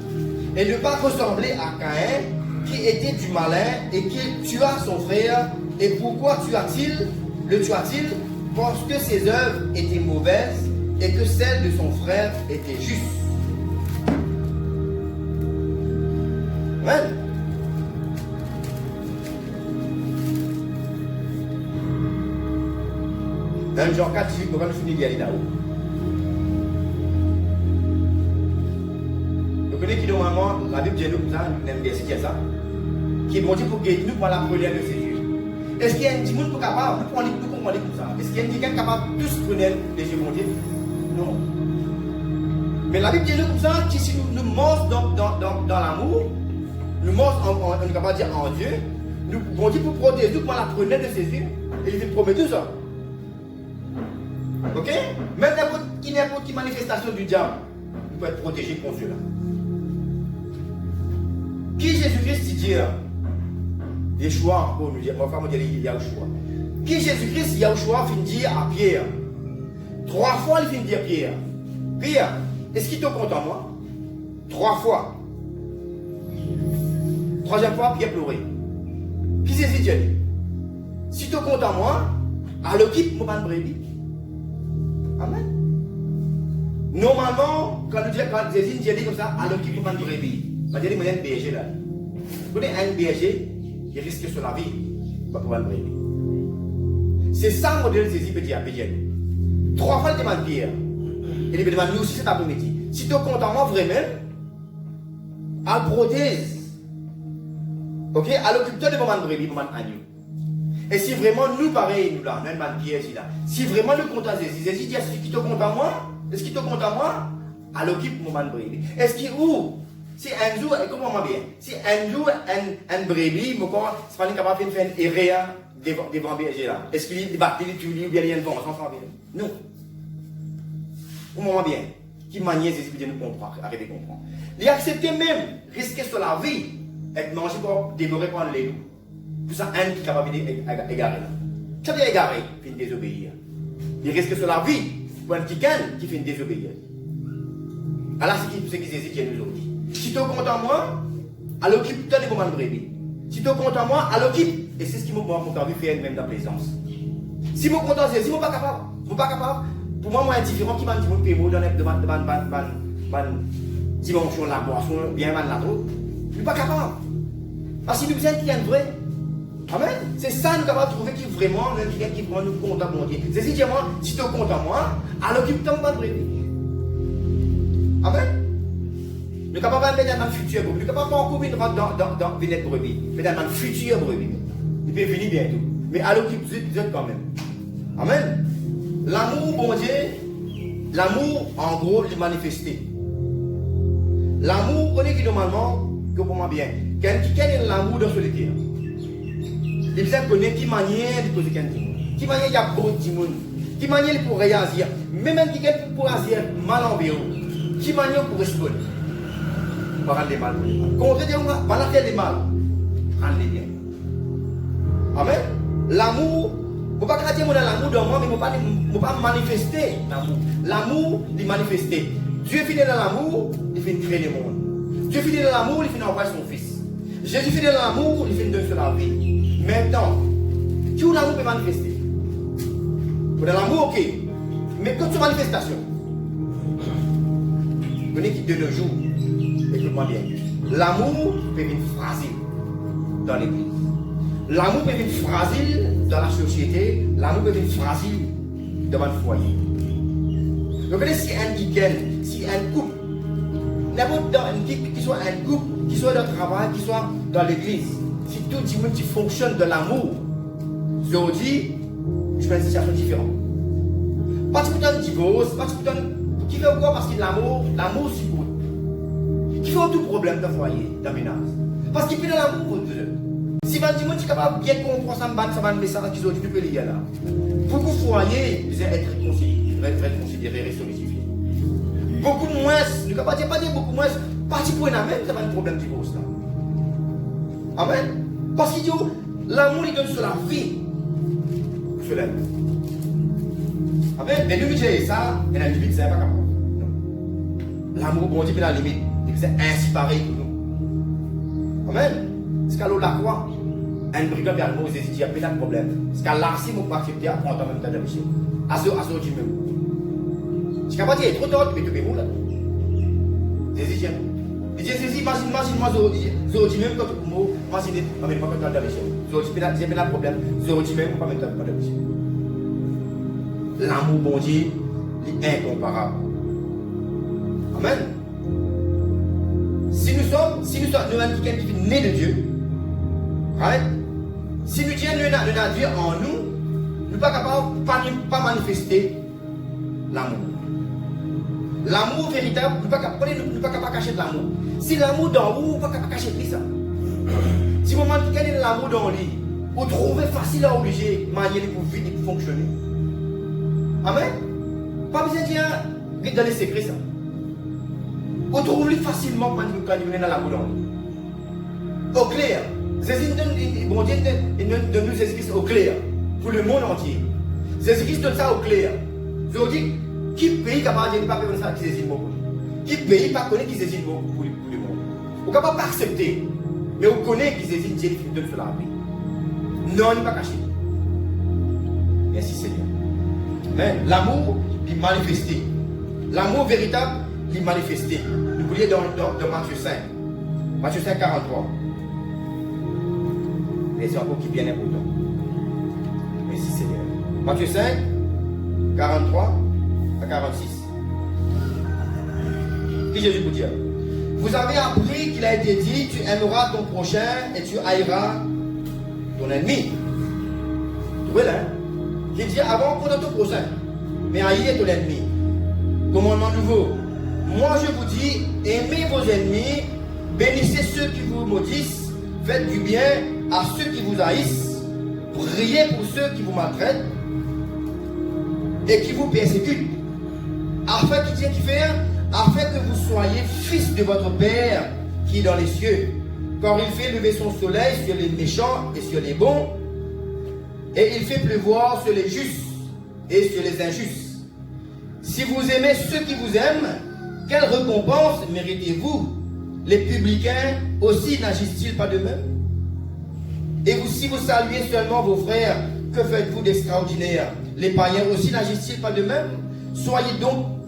[SPEAKER 1] et ne pas ressembler à Caïn qui était du malin et qui tua son frère. Et pourquoi le tua-t-il? Parce que ses œuvres étaient mauvaises et que celles de son frère étaient justes. Amen. Dans Jean 4, 18, on va nous finir là-haut. Vous connaissez qui normalement, la Bible dit nous ça, nous aimons bien ce qu'il y a ça, qui est bon Dieu pour guérir nous par la prière de Jésus. Est-ce qu'il y a un petit monde pour capable, nous comprendre comme ça? Est-ce qu'il y a quelqu'un capable de tous connaître les yeux bon Dieu? Non. Mais la Bible dit nous comme ça, que si nous mangeons dans l'amour, nous mangeons, on est capable de dire en Dieu, nous bon Dieu pour protéger nous par la prière de Jésus, et il promet tout ça. Ok? Même n'importe quelle manifestation du diable, nous pouvons être protégés contre cela. Qui Jésus-Christ dit Yeshua, pour nous dire, ma femme dit Yahshua. Qui Jésus-Christ, Yahshua, finit dire à Pierre. 3 fois, il finit dire Pierre. Pierre, Est-ce qu'il te compte en moi? 3 fois. 3e fois, Pierre pleurait. Qui c'est si Dieu? Si tu comptes en moi, alors quitte mon brebis. Amen. Normalement, quand Jésus dit comme ça, alors quitte mon brebis. Je vais dire, il y a un berger là. Vous connaissez un berger, il risque sur la vie pour mon brebis. C'est ça le modèle de Jésus peut dire à Pierre. 3 fois, il demande Pierre. Et il me demande nous aussi cet après-midi. Si tu comptes en moi vraiment, à prothèse. Ok, à l'occupateur de mon brebis, mon agneau. Et si vraiment nous, pareil, nous là, même Pierre ici là, si vraiment nous comptons à Jésus, Jésus dit est-ce qu'il te compte à moi? Est-ce qu'il te compte à moi? À l'occupe mon brebis. Est-ce qu'il ou si un jour, comment moi bien, si un jour un brebis, mon corps, c'est pas capable de faire une erreur devant berger là. Est-ce qu'il y a des tu lis ou bien il y a une vent, non. Au moment bien, qui maniait Jésus de nous comprendre, arrêtez de comprendre. Il acceptait même risquer sur la vie, être mangé pour dévorer par les loups. Pour ça, un qui est capable d'égarer. Ça veut dire égarer, qui fait désobéir. Il risque sur la vie, pour un qui gagne, qui fait désobéir. Alors, c'est ce qui Jésus qui nous dit. Si tu comptes en moi, alors occupe toi des moments de brebis. Si tu comptes en moi, alors occupe. Et c'est ce qui m'a envie de faire même dans la plaisance. Si je compte en Jésus, je ne suis pas capable. Pour moi, je suis indifférent qui m'a dit mon pémo dans la dimension de la boisson, bien mal la trop. Je ne suis pas capable. Parce que nous besoin qu'il y a un vrai. Amen. C'est ça nous avons trouvé qui vraiment nous compte à mon Dieu. C'est si moi, si tu comptes à moi, alors qu'il tombe pas de brebis. Amen. Nous ne sommes pas mettre dans le futur brebis. Nous ne sommes pas encore dans venir brebis, mais dans le futur brebis. Il peut venir bientôt. Mais alors qu'il vous êtes quand même. Amen. L'amour, bon Dieu, l'amour, en gros, est manifesté. L'amour, on est qui normalement, que pour moi bien, quelqu'un est l'amour dans solitaire. Les gens connaissent qui manière de poser quelqu'un. Qui manière il y a beaucoup de monde. Qui manière pour réagir. Même quelqu'un pour réagir mal en bureau. Qui manière pour répondre. Pour rendre les mal. Contrairement, pour faire les mal. Rendre les bien. Amen. L'amour, il ne faut pas craquer l'amour dans moi, mais il ne faut pas manifester l'amour. L'amour, il est manifesté. Dieu est fidèle dans l'amour, il fait créer le monde. Dieu est fidèle dans l'amour, il fait envoyer son fils. Jésus est fidèle dans l'amour, il fait donner sur la vie. Maintenant, tout l'amour peut manifester. Pour l'amour, ok. Mais quand tu manifestation, vous connaissez qui de nos jours, écoute-moi bien, l'amour peut être fragile dans l'église. L'amour peut être fragile dans la société. L'amour peut être fragile dans votre foyer. Vous connaissez si un week-end, si un couple, n'importe qui soit un couple, qui soit dans le travail, qui soit dans l'église, si tout le monde qui fonctionne de l'amour, je dis, je fais une situation différente. Pas de un divorce, pas de qui fait quoi parce que l'amour c'est beau. Qui fait tout problème de foyer, de ménage. Parce qu'il fait de l'amour pour Dieu. Si vous dites, tu capable de bien comprendre ça va message qu'ils ont dit, tu peux lire là. Beaucoup de foyers, ils être considérés, solidifiés. Beaucoup moins, ne pas dire beaucoup moins, parti pour la même, ça va être un problème de divorce là. Amen. Parce qu'il dit, l'amour il donne sur la vie. Je l'aime. Amen. Mais nous, j'ai ça, et la limite, c'est pas capable. L'amour, bon Dieu, mais la limite, c'est ainsi pareil pour nous. Amen. C'est qu'à l'eau la croix, un brigand vers nous, il y a plein de problèmes. C'est qu'à l'arci, mon pas accepter à prendre en même temps de l'échelle. À ce du même. C'est qu'à partir de trop tard, tu peux te faire là. Jésus, j'aime. Il dit, Jésus, imagine-moi, Zodi même quand tu mot, imagine, pas même pas mettre dans l'échelle. Zodi, j'ai plein de problèmes. Zodi même, pas mettre dans l'échelle. L'amour, bon Dieu, est incomparable. Amen. Si nous sommes quelqu'un qui est né de Dieu, right? Si nous disons que Dieu en nous, nous ne sommes pas capables de pas manifester l'amour. L'amour véritable, nous ne sommes pas capables de cacher de l'amour. Si l'amour dans vous, nous ne sommes pas capables de cacher de ça. Si vous demandez quel est l'amour dans lui, vous trouvez facile à obliger, manier pour vivre et pour fonctionner. Amen. Pas besoin de dire dans les secrets ça. Vous trouvez facilement quand vous venez dans l'amour dans lui. Au clair. Jésus donne nous Jésus-Christ au clair. Pour le monde entier. Jésus-Christ donne ça au clair. Je vous dis, qui pays capable de ne pas faire ça qui Jésus beaucoup. qui pays pas connaît qui Jésus pour le monde. Vous ne pouvez pas accepter, mais vous connaissez qui Jésus Dieu qui donne sur la vie. Non, il n'est pas caché. Merci Seigneur. Amen. L'amour est manifesté. L'amour véritable est manifesté. Nous voulons dans Matthieu 5. Matthieu 5, 43. Mais c'est encore qui bien important. Merci Seigneur. Matthieu 5, 43 à 46. Qui Jésus vous dit? Vous avez appris qu'il a été dit, tu aimeras ton prochain et tu haïras ton ennemi. Vous voyez là? Il dit avant qu'on ton prochain, mais haïr ton ennemi. Commandement nouveau. Moi je vous dis, aimez vos ennemis, bénissez ceux qui vous maudissent, faites du bien à ceux qui vous haïssent, priez pour ceux qui vous maltraitent et qui vous persécutent, afin que vous soyez fils de votre Père qui est dans les cieux, car il fait lever son soleil sur les méchants et sur les bons, et il fait pleuvoir sur les justes et sur les injustes. Si vous aimez ceux qui vous aiment, quelle récompense méritez-vous? Les publicains aussi n'agissent-ils pas de même? Et vous, si vous saluez seulement vos frères, que faites-vous d'extraordinaire? Les païens aussi n'agissent-ils pas de même? Soyez donc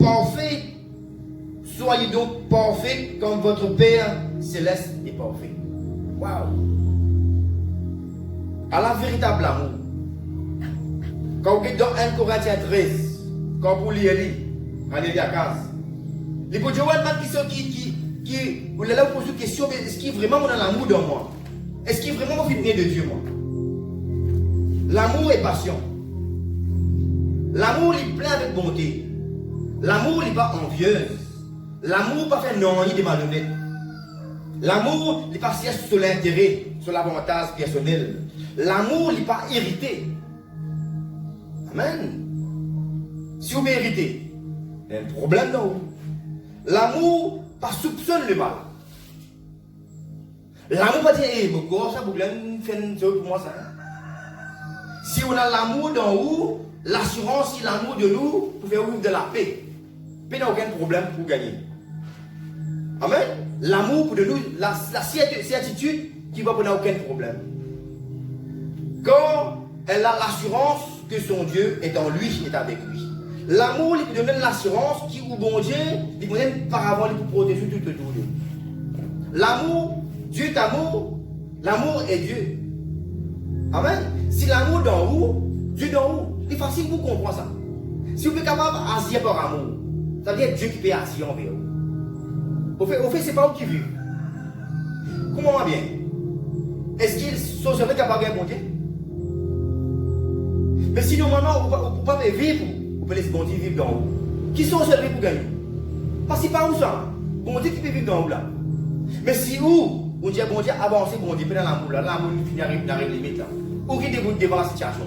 [SPEAKER 1] parfaits comme votre Père céleste est parfait. Waouh! À la véritable amour. Quand vous êtes dans 1 Corinthiens 13, quand vous lisez, allez à 15. Les gens qui vous allez vous poser une question, est-ce qu'il y a vraiment l'amour dans moi? Est-ce qu'il y a vraiment envie de venir de Dieu, moi? L'amour est patient. L'amour est plein avec bonté. L'amour n'est pas envieuse. L'amour n'est pas fait non, il est malhonnête. L'amour n'est pas siège sur l'intérêt, sur l'avantage personnel. L'amour n'est pas irrité. Amen. Si vous méritez, il y a un problème dans vous. L'amour pas soupçonne le mal. L'amour pas dire, pourquoi ça vous fait pour moi ça. Si on a l'amour dans vous, l'assurance, si l'amour de nous, vous faire vivre de la paix. Paix n'a aucun problème pour gagner. Amen. L'amour pour de nous, la certitude qui va pas aucun problème. Quand elle a l'assurance que son Dieu est en lui, est avec lui. L'amour lui donne l'assurance qui, ou bon Dieu, lui donne par avant, lui pour protéger tout autour de lui. L'amour, Dieu est amour, l'amour est Dieu. Amen. Si l'amour dans vous, Dieu dans vous, c'est facile pour comprendre ça. Si vous êtes capable d'agir par amour, ça veut dire Dieu qui peut agir envers vous. Au fait, c'est pas vous qui vivez. Comment bien? Est-ce qu'ils sont jamais capables de monter? Mais si normalement, vous ne pouvez pas vivre, vous pouvez laisser bon Dieu vivre dans vous. Qui sont servis pour gagner? Parce que c'est pas où ça. Bon Dieu qui peut vivre dans vous là. Mais si vous, on dit bon Dieu, avancez, bon Dieu, dans l'amour là, l'amour n'arrive limite là. Ou qui débute devant la situation.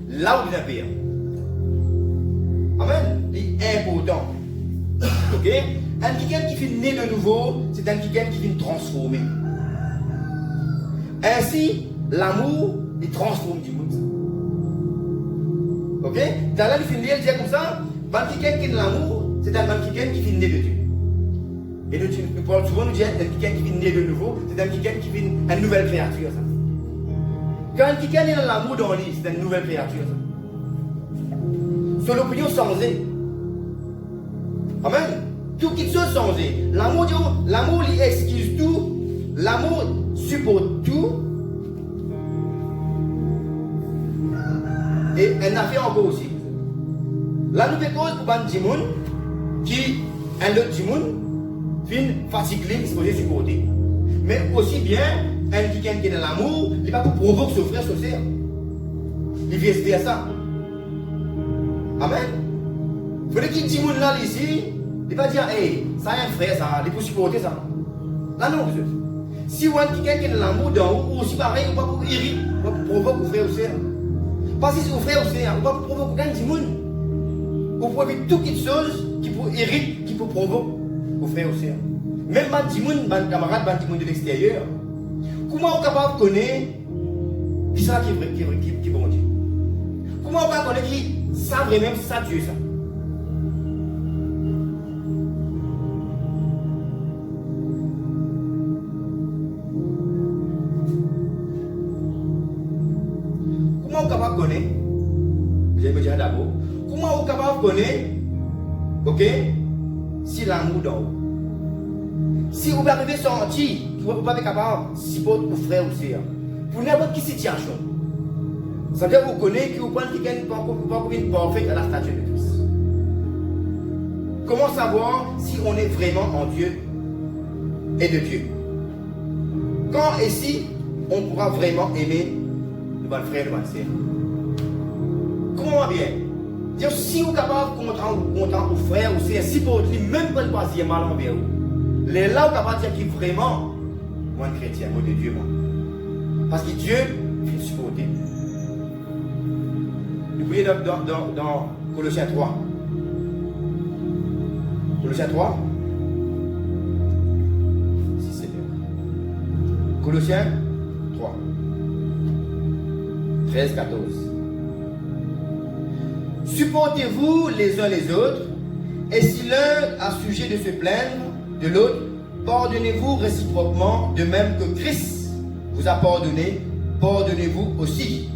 [SPEAKER 1] Là où vous êtes pire. Amen. C'est important. Ok? Un quelqu'un qui finit né de nouveau, c'est un quelqu'un qui finit transformer. Ainsi, l'amour, il transforme du monde. Ok? Dans là, il finit, il dit comme ça, quelqu'un qui est l'amour, c'est un quelqu'un qui finit né de Dieu. Et nous parlons souvent, nous disons, quelqu'un qui finit né de nouveau, c'est un quelqu'un qui finit une nouvelle créature. Ça. Quand quelqu'un est dans l'amour dans lui, c'est une nouvelle créature. Sur l'opinion changée. Amen. Tout qui se change. L'amour lui excuse tout. L'amour supporte tout. Et elle n'a fait encore aussi. Là, nous faisons cause pour un Dimoun qui, un autre Dimoun, finit fatigué, disposé supporter. Mais aussi bien, un quelqu'un qui est dans l'amour, il ne va pas provoquer son frère, son sœur. Il vient se dire ça. Amen. Il faut qu'il dit là ici, il va dire, hey, ça a un frère, ça, il faut supporter ça. Là non, monsieur. Si vous avez quelqu'un qui est dans l'amour, ou aussi pareil, on va vous irriter, on va provoquer vos frères ou sœurs. Parce que si vos frères ou sœurs, on va provoquer un petit monde. Vous pouvez faire toutes les choses qui vous irritent, qui vous provoquent vos frères ou sœurs. Même un petit monde, un camarade, un petit monde de l'extérieur. Comment on est capable de connaître qui ça qui est bon Dieu? Comment on va connaître qui ça vraiment ça Dieu ça? je me dirais d'abord, comment vous êtes capable de connaître, ok, si l'amour dans vous? Si vous arrivez sortir, vous ne pouvez pas être capable de supporter vos frères ou sœurs, pour n'importe quelle situation. Ça veut dire que vous connaissez que vous prenez quelqu'un pour une parfaite à la statue de Christ. Comment savoir si on est vraiment en Dieu et de Dieu? Quand et si on pourra vraiment aimer nos bonnes frères et nos bonnes sœurs? Comment bien? Dire si vous êtes capable de content aux frères ou sœurs, si pour lui, même pas le troisième mal envers vous, les là vous êtes capable de dire qui vraiment, moi chrétien, moi de Dieu, moi. Parce que Dieu veut supporter. Vous voyez dans Colossiens 3. Colossiens 3. Si c'est bien. Colossiens 3. 13, 14. Supportez-vous les uns les autres, et si l'un a sujet de se plaindre de l'autre, pardonnez-vous réciproquement, de même que Christ vous a pardonné, pardonnez-vous aussi.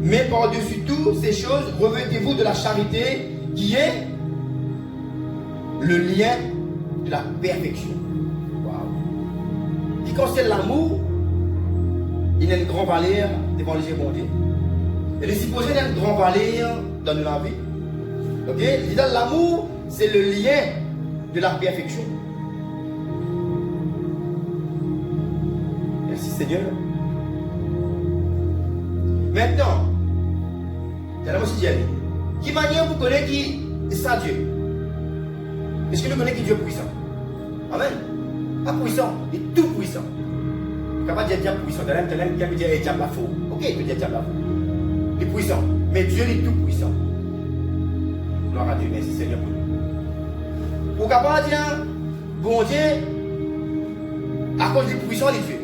[SPEAKER 1] Mais par-dessus toutes ces choses, revêtez-vous de la charité qui est le lien de la perfection. Wow. Qui concerne l'amour, il a une grande valeur devant les bon Dieu. Et les supposés il a une grande valeur dans la vie. Ok? L'amour, c'est le lien de la perfection. Merci Seigneur. Maintenant, qui manière vous connaissez qui est ça Dieu? Est-ce que nous connaissons qui Dieu est puissant? Amen. Pas puissant, il est tout puissant. Il est capable de dire Dieu puissant. Il peut dire Dieu la faux. Ok, il peut dire Dieu la faux. Il est puissant. Mais Dieu est tout puissant. Gloire à Dieu. Merci Seigneur pour nous. Vous capable de dire, bon Dieu, à cause du puissant de Dieu.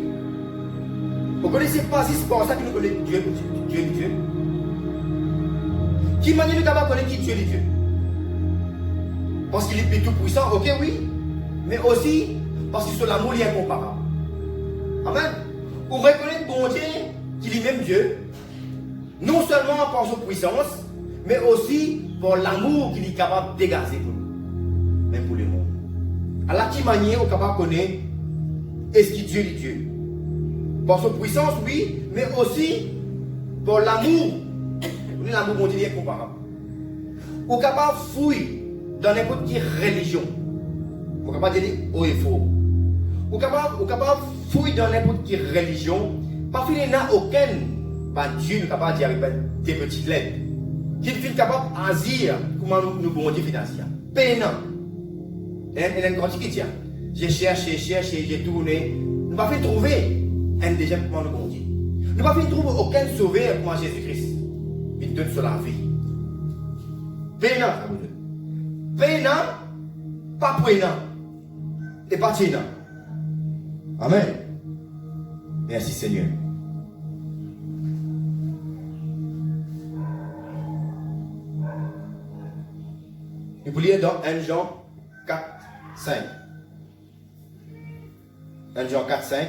[SPEAKER 1] Vous ne connaissez pas si c'est pour ça que nous connaissons Dieu est Dieu. Qui manière nous capable de connaître qui Dieu est Dieu? Parce qu'il est tout puissant, ok, oui. Mais aussi parce que son amour est incomparable. Amen. Pour reconnaître bon Dieu qu'il est même Dieu, non seulement par sa puissance, mais aussi par l'amour qu'il est capable de dégager pour nous, même pour le monde. Alors, qui manière on est capable de connaître est-ce que Dieu est Dieu? Par sa puissance, oui, mais aussi par l'amour. L'amour bon Dieu est incomparable. On est capable de fouiller dans n'importe quelle religion. On est capable de dire haut et faux. On est capable de fouiller dans n'importe quelle religion. Parfois, il n'y a aucun Dieu nous capable de dire avec des petites lettres. Qui est capable d'agir comment nous bon Dieu financier. Pénant. Il y a une grande qui dit j'ai cherché, j'ai tourné. Nous ne pouvons pas trouver un déjà comment nous bon Dieu. Nous ne pouvons pas trouver aucun sauveur comme Jésus-Christ. Il donne sur la vie. Pénant, ça vous dit. Pénant, pas prénant. Et pas ténant. Amen. Merci Seigneur. Et vous lisez dans 1 Jean 4, 5. 1 Jean 4, 5.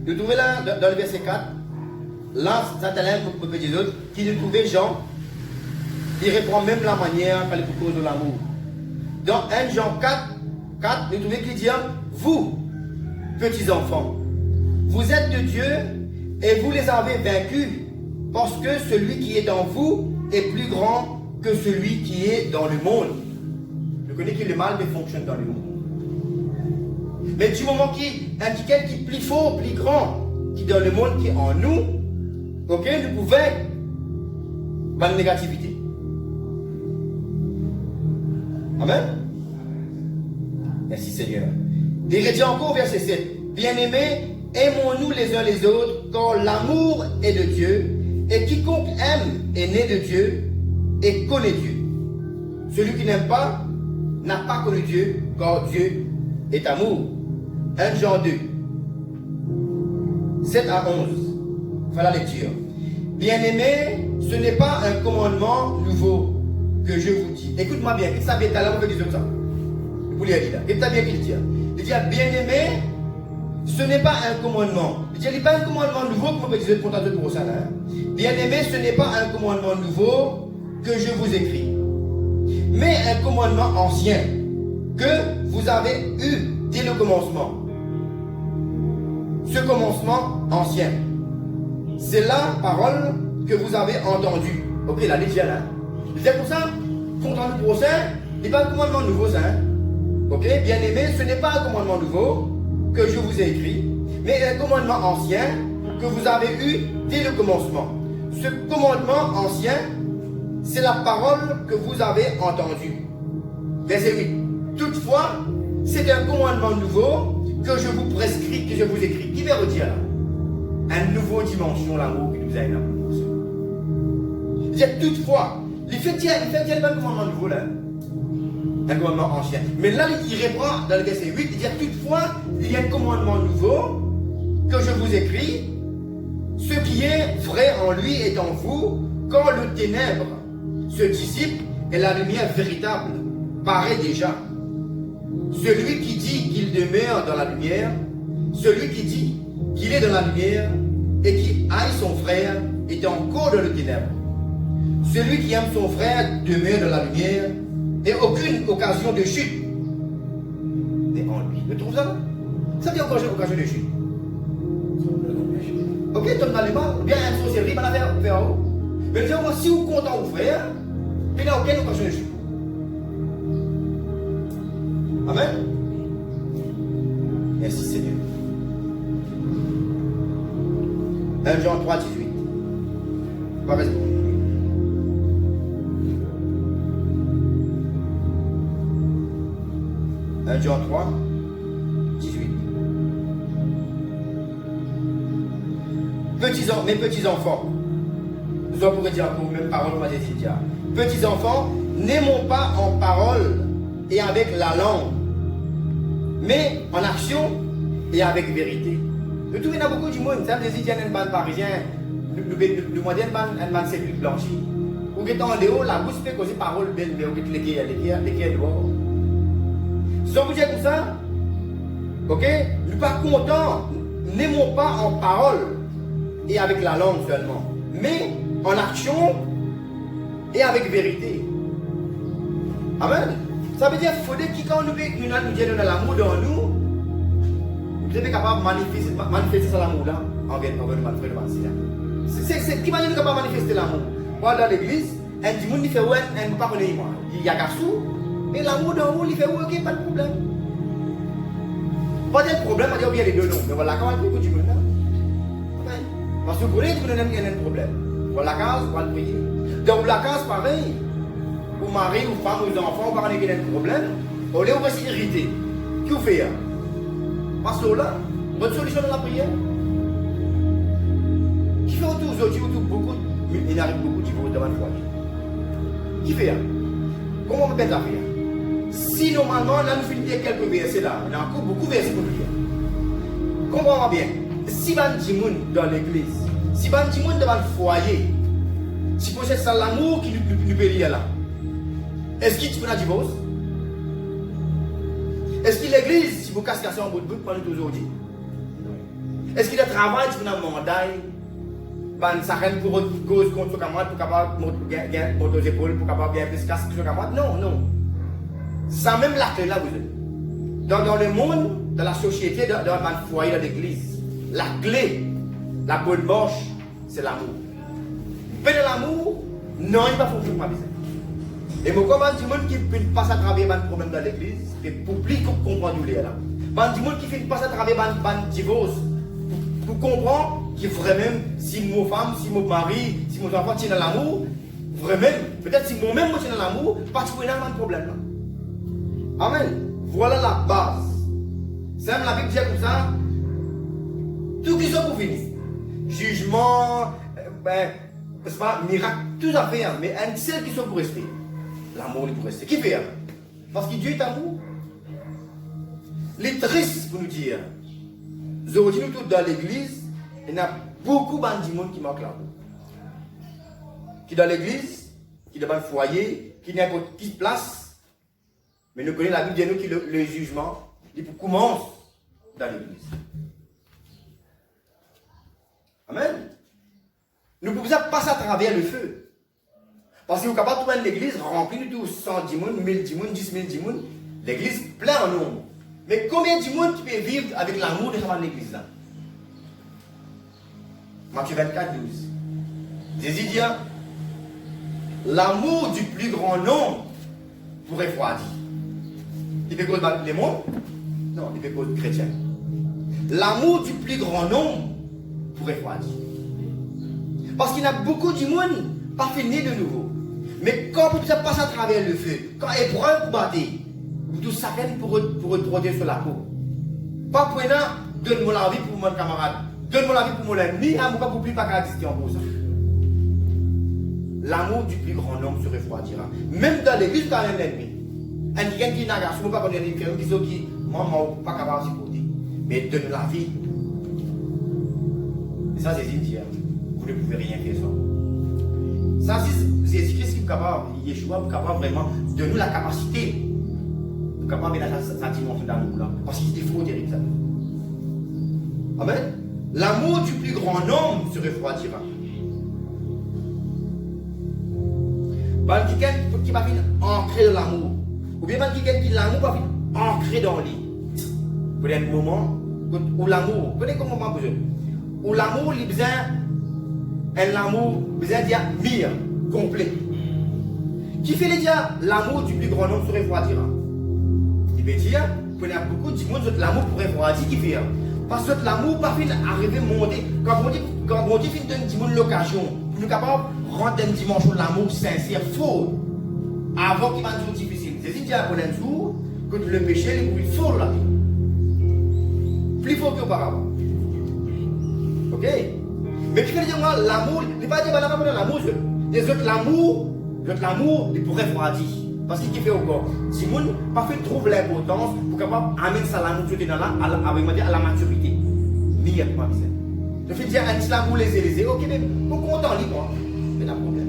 [SPEAKER 1] Nous trouvons là, dans le verset 4, là, Satan pour les autres, qui nous trouvait Jean, il reprend même la manière par les causes de l'amour. Dans 1 Jean 4, nous trouvons qu'il dit, vous, petits enfants, vous êtes de Dieu et vous les avez vaincus, parce que celui qui est en vous est plus grand que celui qui est dans le monde. Vous connaissez que le mal fonctionne dans le monde. Mais du moment qu'il y a quelqu'un qui est plus fort, plus grand, qui est dans le monde, qui est en nous, ok, nous pouvons la négativité. Amen. Merci Seigneur. Il dit encore verset 7. Bien-aimés, aimons-nous les uns les autres, car l'amour est de Dieu, et quiconque aime est né de Dieu et connaît Dieu. Celui qui n'aime pas n'a pas connu Dieu, car Dieu est amour. 1 Jean 2, 7 à 11. Voilà la lecture. Bien-aimés, ce n'est pas un commandement nouveau que je vous dis. Écoute-moi bien, écoute ça bien, t'as là, on veut dire ça. Vous l'avez dit là. Écoute bien qu'il dit. Il dit, bien-aimés, ce n'est pas un commandement. Il dit, il n'est pas un commandement nouveau que vous me disiez pour tenter pour ça. Bien-aimés, ce n'est pas un commandement nouveau que je vous écris, mais un commandement ancien que vous avez eu dès le commencement. Ce commencement ancien, c'est la parole que vous avez entendue. Ok, là, déjà là. C'est pour ça, content du procès, il n'est pas un commandement nouveau, ça. Ok, bien aimé, ce n'est pas un commandement nouveau que je vous ai écrit, mais un commandement ancien que vous avez eu dès le commencement. Ce commandement ancien, c'est la parole que vous avez entendue. Verset 8. Toutefois, c'est un commandement nouveau que je vous prescris, que je vous écris. Qui veut dire là? Une nouvelle dimension, l'amour que nous avons. C'est toutefois. Il fait dire un commandement nouveau là. Un commandement ancien. Mais là, il reprend dans le verset 8, il dit toutefois, il y a un commandement nouveau que je vous écris. Ce qui est vrai en lui est en vous, quand le ténèbre se dissipe et la lumière véritable paraît déjà. Celui qui dit qu'il demeure dans la lumière, celui qui dit qu'il est dans la lumière et qui haït son frère est encore dans le ténèbre. Celui qui aime son frère demeure dans la lumière et aucune occasion de chute n'est en lui. Tu trouves ça là? Ça dit occasion de chute. Ok, tu dans les balles, bien un sorcellerie, mais la faire où? Mais si vous comptez au frère, il n'y a aucune occasion de chute. Amen. Merci Seigneur. 1 Jean 3, 18. Pas raison. 1 Jean 3, 18. Mes petits enfants, nous en pourrions dire encore même parole, on m'a dit déjà. Petits enfants, n'aimons pas en parole et avec la langue, mais en action et avec vérité. Nous trouvons beaucoup du monde, ça veut dire qu'il y a un ban parisien, nous demandons un ban cellule blanchi. Ou que en dehors, la bouche peut causer parole belle, mais ou que les qui est dehors. Si on vous dit comme ça, ok, nous ne sommes pas contents, n'aimons pas en parole et avec la langue seulement, mais en action et avec vérité. Amen. Ça veut dire qu'il faut que quand nous disons l'amour dans nous, nous sommes capables de manifester l'amour là envers nous. C'est qui va nous capable de manifester l'amour? Moi dans l'église, un dimanche il fait ouais, un pas connaît moi. Il y a garçon, mais l'amour dans nous il fait ouais, ok, pas de problème. Pas de problème, on dit bien les deux noms. Mais voilà quand on écoute du monde là. Parce que vous connaissez que nous avons un problème. Voilà case, on va le prier. Dans la case pareil. Ou mari, ou femme, ou enfants, on va avoir un problème, on est aussi irrité. Qui vous fait? Parce que là, votre solution de la prière. Qui fait autour de beaucoup, il arrive beaucoup de divorces dans le foyer. Qui fait? Comment on peut la prière? Si normalement, là, nous finissons quelques versets là, il y a encore beaucoup de versets pour nous dire. Comprenez-moi bien. Si vous avez des gens dans l'église, si vous avez des gens dans le foyer, si vous avez l'amour qui nous peut lier là, est-ce qu'il y a un divorce? Est-ce que l'église, si vous cassez en bout de bout, pendant aujourd'hui? Est-ce qu'il y a un travail, si vous avez un mandat, ça règne pour votre cause contre le camarade, pour capable de monter aux épaules, pour capable de gagner plus casse que le camarade? Non, non. Ça même la clé là, vous êtes. Dans le monde, dans la société, dans le foyer, dans l'église, la clé, la bonne moche, c'est l'amour. Mais de l'amour, non, il ne va pas fonctionner pas bien. Et moi, quand du monde qui passe à travers un problème dans l'église, et pour plus comprendre où il est là. Du monde qui passe à travers un divorce, pour comprendre que vraiment, si mon femme, si mon mari, si mon enfant tient dans l'amour, vraiment, peut-être si moi-même je tiens dans l'amour, parce qu'il y a un problème là. Amen. Voilà la base. C'est même la Bible dit comme ça. Tout qui sont pour finir. Jugement, c'est pas miracle, tout à fait, mais un seul qui sont pour rester. L'amour est pour rester. Qui fait? Parce que Dieu est amour. Il est triste pour nous dire. Aujourd'hui, nous tous dans l'église, il y a beaucoup de monde qui manque l'amour. Qui dans l'église, qui dans le foyer, qui n'importe qui place. Mais nous connaissons la Bible de nous qui le jugement, il commence dans l'église. Amen. Nous pouvons passer à travers le feu. Parce que vous êtes capable de trouver l'église remplie de 110 personnes, 1000 personnes, 10 000 personnes. L'église pleine en nombre. Mais combien de monde qui peut vivre avec l'amour de l'église là? Matthieu 24, 12. Jésus dit, l'amour du plus grand nombre pourrait refroidir. Il peut cause les mondes? Non, il peut cause chrétien. L'amour du plus grand nombre pourrait refroidir. Parce qu'il y a beaucoup de monde pas fini de nouveau. Mais quand vous passez à travers le feu, quand épreuve vous battez, vous tous ça pour retrotter sur la peau. Pas pour donne-moi la vie pour mon camarade, donne-moi la vie pour mon ennemi, à moi pour plus pas exister en pour ça. L'amour du plus grand nombre se refroidira. Même dans l'église, quand il y a un ennemi. Un quelqu'un qui n'a pas qu'on ennemi, qui maman pas capable de supporter. Mais donne la vie. Et ça, c'est Jésus. Vous ne pouvez rien faire ça. Ça, c'est Jésus-Christ qui est capable, Yeshua est capable vraiment de nous la capacité. Pour capable de mettre sa dimension d'amour là. Parce qu'il est trop terrible ça. Amen. L'amour du plus grand nombre se refroidira. Quelqu'un qui va venir ancrer dans l'amour. Ou bien quelqu'un qui l'amour va venir ancrer dans lui. Peut être un moment où l'amour, peut-être comme moment besoin. Où l'amour, il besoin un amour, besoin dire mire, complet. Qui fait le dire l'amour du plus grand nombre se refroidira. Il veut dire qu'il y a beaucoup de monde, l'amour pourrait refroidir qui fait. Parce que l'amour pas fin arriver monter. Quand on dit fin donne du monde l'occasion, pour nous capables de rendre une dimension de l'amour sincère, faux. Avant qu'il va être difficile. C'est dit à un jour que le péché est plus fort là. Plus fort qu'auparavant. Ok? Mais qui veut dire moi, l'amour, il ne pas dire l'amour, les autres l'amour, il pourrait refroidir. Parce qu'il fait encore. Si vous pas fait trouver l'importance pour capable amener ça l'amour tout dans là, à la maturité. Meilleur pour ma vie. Je fais dire un islam pour les ok, mais vous content libre. Mais pas de problème.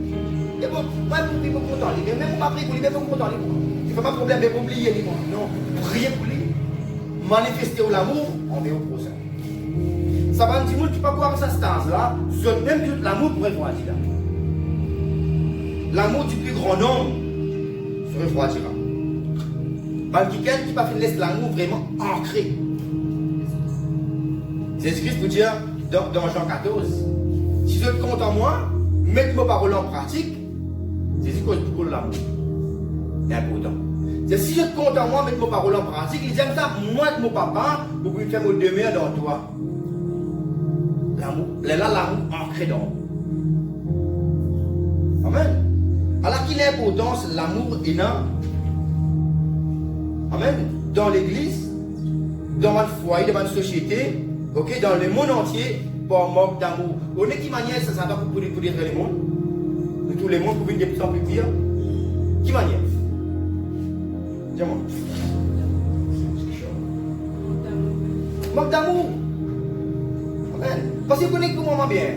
[SPEAKER 1] Et bon, moi pour lui, vous content libre. Même pas pris pour lui, mais vous content libre. Il ne fait pas de problème, mais vous oubliez libre. Non, priez pour lui. Manifester l'amour, on est au prochain. Ça va dire que tu peux voir cette stance-là, même tout l'amour pourrait refroidir. L'amour du plus grand nombre se refroidira. Par quelqu'un qui va laisser l'amour vraiment ancré. Jésus-Christ vous dire dans Jean 14, si je compte en moi, mettez vos paroles en pratique, Jésus cause pour l'amour. C'est important. Si je compte en moi, mettez vos paroles en pratique, il dit ça, moi de mon papa, vous pouvez faire mon demeure dans toi. L'amour, là, l'amour ancré dans vous. Amen. Alors qu'il est important, l'amour est là. Amen. Dans l'église, dans votre foyer, dans votre société, okay, dans le monde entier, par manque d'amour. On est qui manière ça va pour dire le monde? De tous les mondes, pour venir de plus en plus pire. Qui manière? Dis-moi. Manque d'amour. Amen. Parce que vous connaissez comment bien.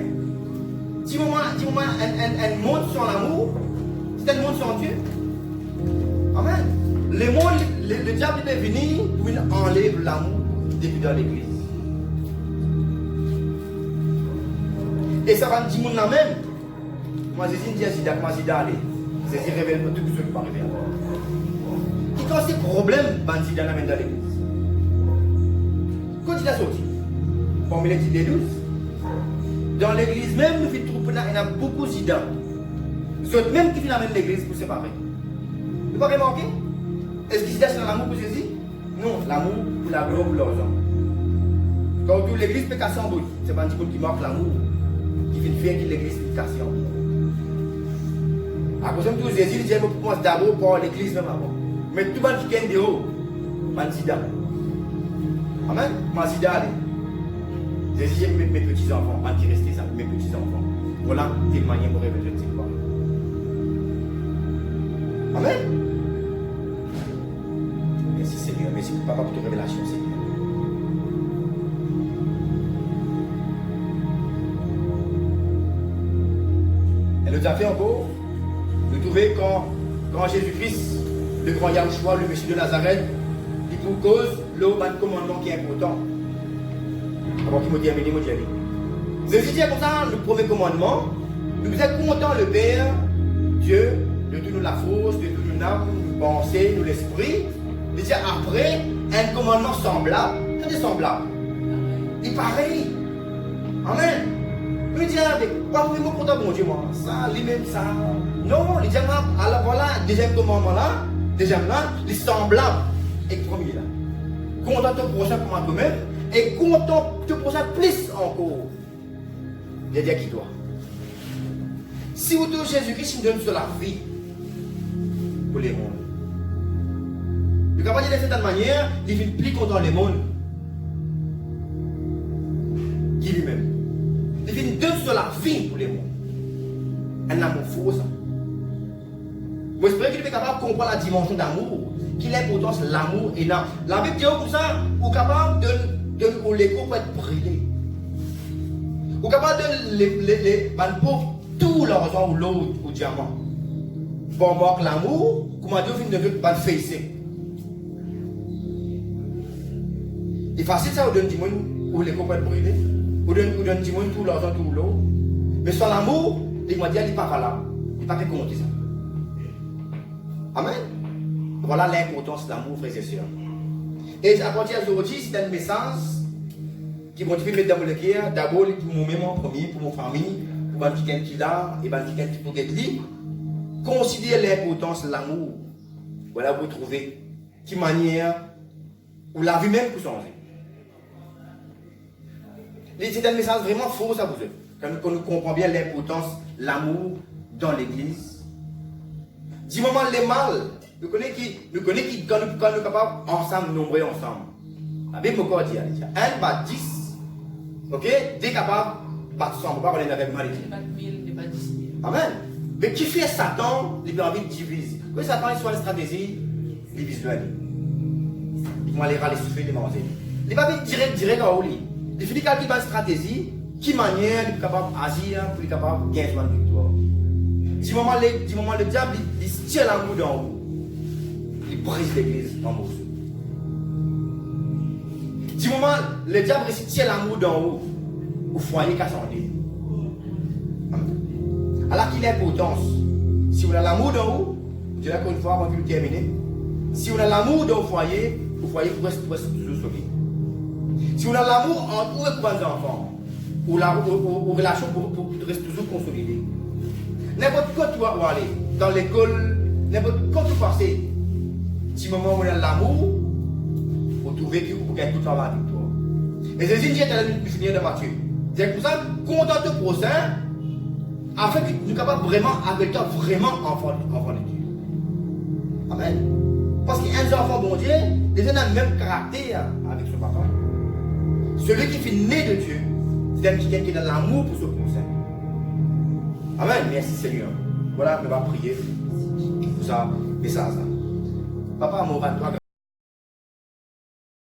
[SPEAKER 1] Si vous un monde sans l'amour, c'est un monde sans Dieu. Amen. Le diable est venu pour enlever l'amour depuis dans l'église. Et ça va dire monde là même. Moi je dis d'aller. C'est révèle tout ce qui va arriver. Qui cause ces problèmes bandits dans l'église? Quand il a sorti, parmi les 12, dans l'église même, nous trouvons qu'il y a beaucoup d'idées. Ceux même qui viennent amener l'église pour séparer. Vous n'avez pas remarqué? Est-ce qu'ils c'est l'amour pour Jésus? Non, l'amour pour la gloire pour l'argent. Quand toute l'église peut casser en bruit, c'est pas un petit peu qui marque l'amour, qui fait faire que l'église peut casser en bruit. À cause de tout, Jésus dit que commence d'abord par l'église même avant. Mais tout le monde qui est dehors, Mansida. Amen. Mansida, allez. Jésus dit mes petits-enfants, man qui restent ça, mes petits-enfants. Voilà, telle manière pour révéler le Seigneur. Amen. Merci Seigneur, merci Papa pour ta révélation, Seigneur. nous avons fait encore, nous trouvons quand Jésus-Christ, le grand Yahushua, le Messie de Nazareth, il pour cause le commandement qui est important. Avant qu'il me termine, moi j'ai dit. Mais je dis comme ça, le premier commandement, nous sommes contents le Père, Dieu, de toute la force, de toute notre âme, nos pensées, nous l'esprit. Il dit après, un commandement semblable, c'est semblable. Il est pareil. Amen. Il dit, pas vraiment content, mon Dieu, moi. Ça, lui-même, ça. Non, il dit, alors voilà, deuxième commandement là, deuxième là, il est semblable avec le premier là. Content ton prochain comme toi-même, et content ton prochain plus encore. Il dit à qui toi? Si vous touchez Jésus-Christ, il donne sur la vie pour les mondes. Le capable de cette manière, il vient plus content les mondes. Qui lui-même. Il vient donner sur la vie pour les mondes. Un amour faux, ça. Vous espérez qu'il est capable de comprendre la dimension d'amour, qu'il est l'importance de l'amour énorme. La Bible dit comme ça, vous êtes capable de l'écho pour être brûlé. Vous êtes capable de les pauvres tout l'argent ou l'or ou diamant. Pour moi, l'amour, comment dire, vous ne pas le faire. Il est facile ça, vous donne du monde ou l'écho pour être brûlé. Vous donne du monde tout l'argent, tout l'or. Mais sans l'amour, il m'a dit, il n'est pas valable. Il n'est pas fait compter ça. Amen. Voilà l'importance de l'amour, frères et sœurs. Et à partir d'aujourd'hui, c'est un message qui vont mettre dans mon cœur, d'abord pour moi-même en premier, pour mon famille, pour quelqu'un qui est là, et quelqu'un qui peut être libre. Considérez l'importance de l'amour. Voilà, vous trouvez qui manière, ou la vie même pour changer. C'est un message vraiment faux, ça vous êtes. Quand nous comprenons bien l'importance de l'amour dans l'église. Du moment les mal, nous connaissons qui quand nous sommes capables ensemble, nombreux ensemble. La Bible me dit, 1 bat 10, ok, dès capable, bat 100, on va parler avec mal.
[SPEAKER 2] Bat 1000, bat 10 000.
[SPEAKER 1] Amen. Mais qui fait Satan, il a envie de diviser. Quand Satan il soit une stratégie, il divise le il va aller râler souffler, les manger. Il va venir direct en haut. Il finit qu'il a une stratégie, qui manière, il est capable d'agir, pour être capable de gagner une victoire. Du moment le diable, il tire l'amour d'en haut. Il brise l'église en haut. Du moment le diable tire l'amour d'en haut, au foyer qu'à s'en. Alors qu'il est importance. Si vous avez l'amour d'en haut, je dirais qu'une fois avant que nous terminer, si vous avez l'amour dans le foyer pourrait toujours sauver. Si vous avez l'amour entre vous et vos enfants, ou la relation pour rester toujours consolidée. N'importe quoi tu vas aller, dans l'école, n'importe quoi tu passes, si moment où on a l'amour, vous trouvez que vous gagnez tout le temps la victoire. Et Jésus dit à la finir de Matthieu. C'est pour ça, contente au prochain, afin que nous soyons capables vraiment, avec toi, vraiment enfant de Dieu. Amen. Parce qu'un enfant bon Dieu, il a le même caractère avec son papa. Celui qui fait né de Dieu, c'est quelqu'un qui a l'amour pour son prochain. Amen. Merci Seigneur. Voilà, on va prier pour ça, message. Papa, mon toi.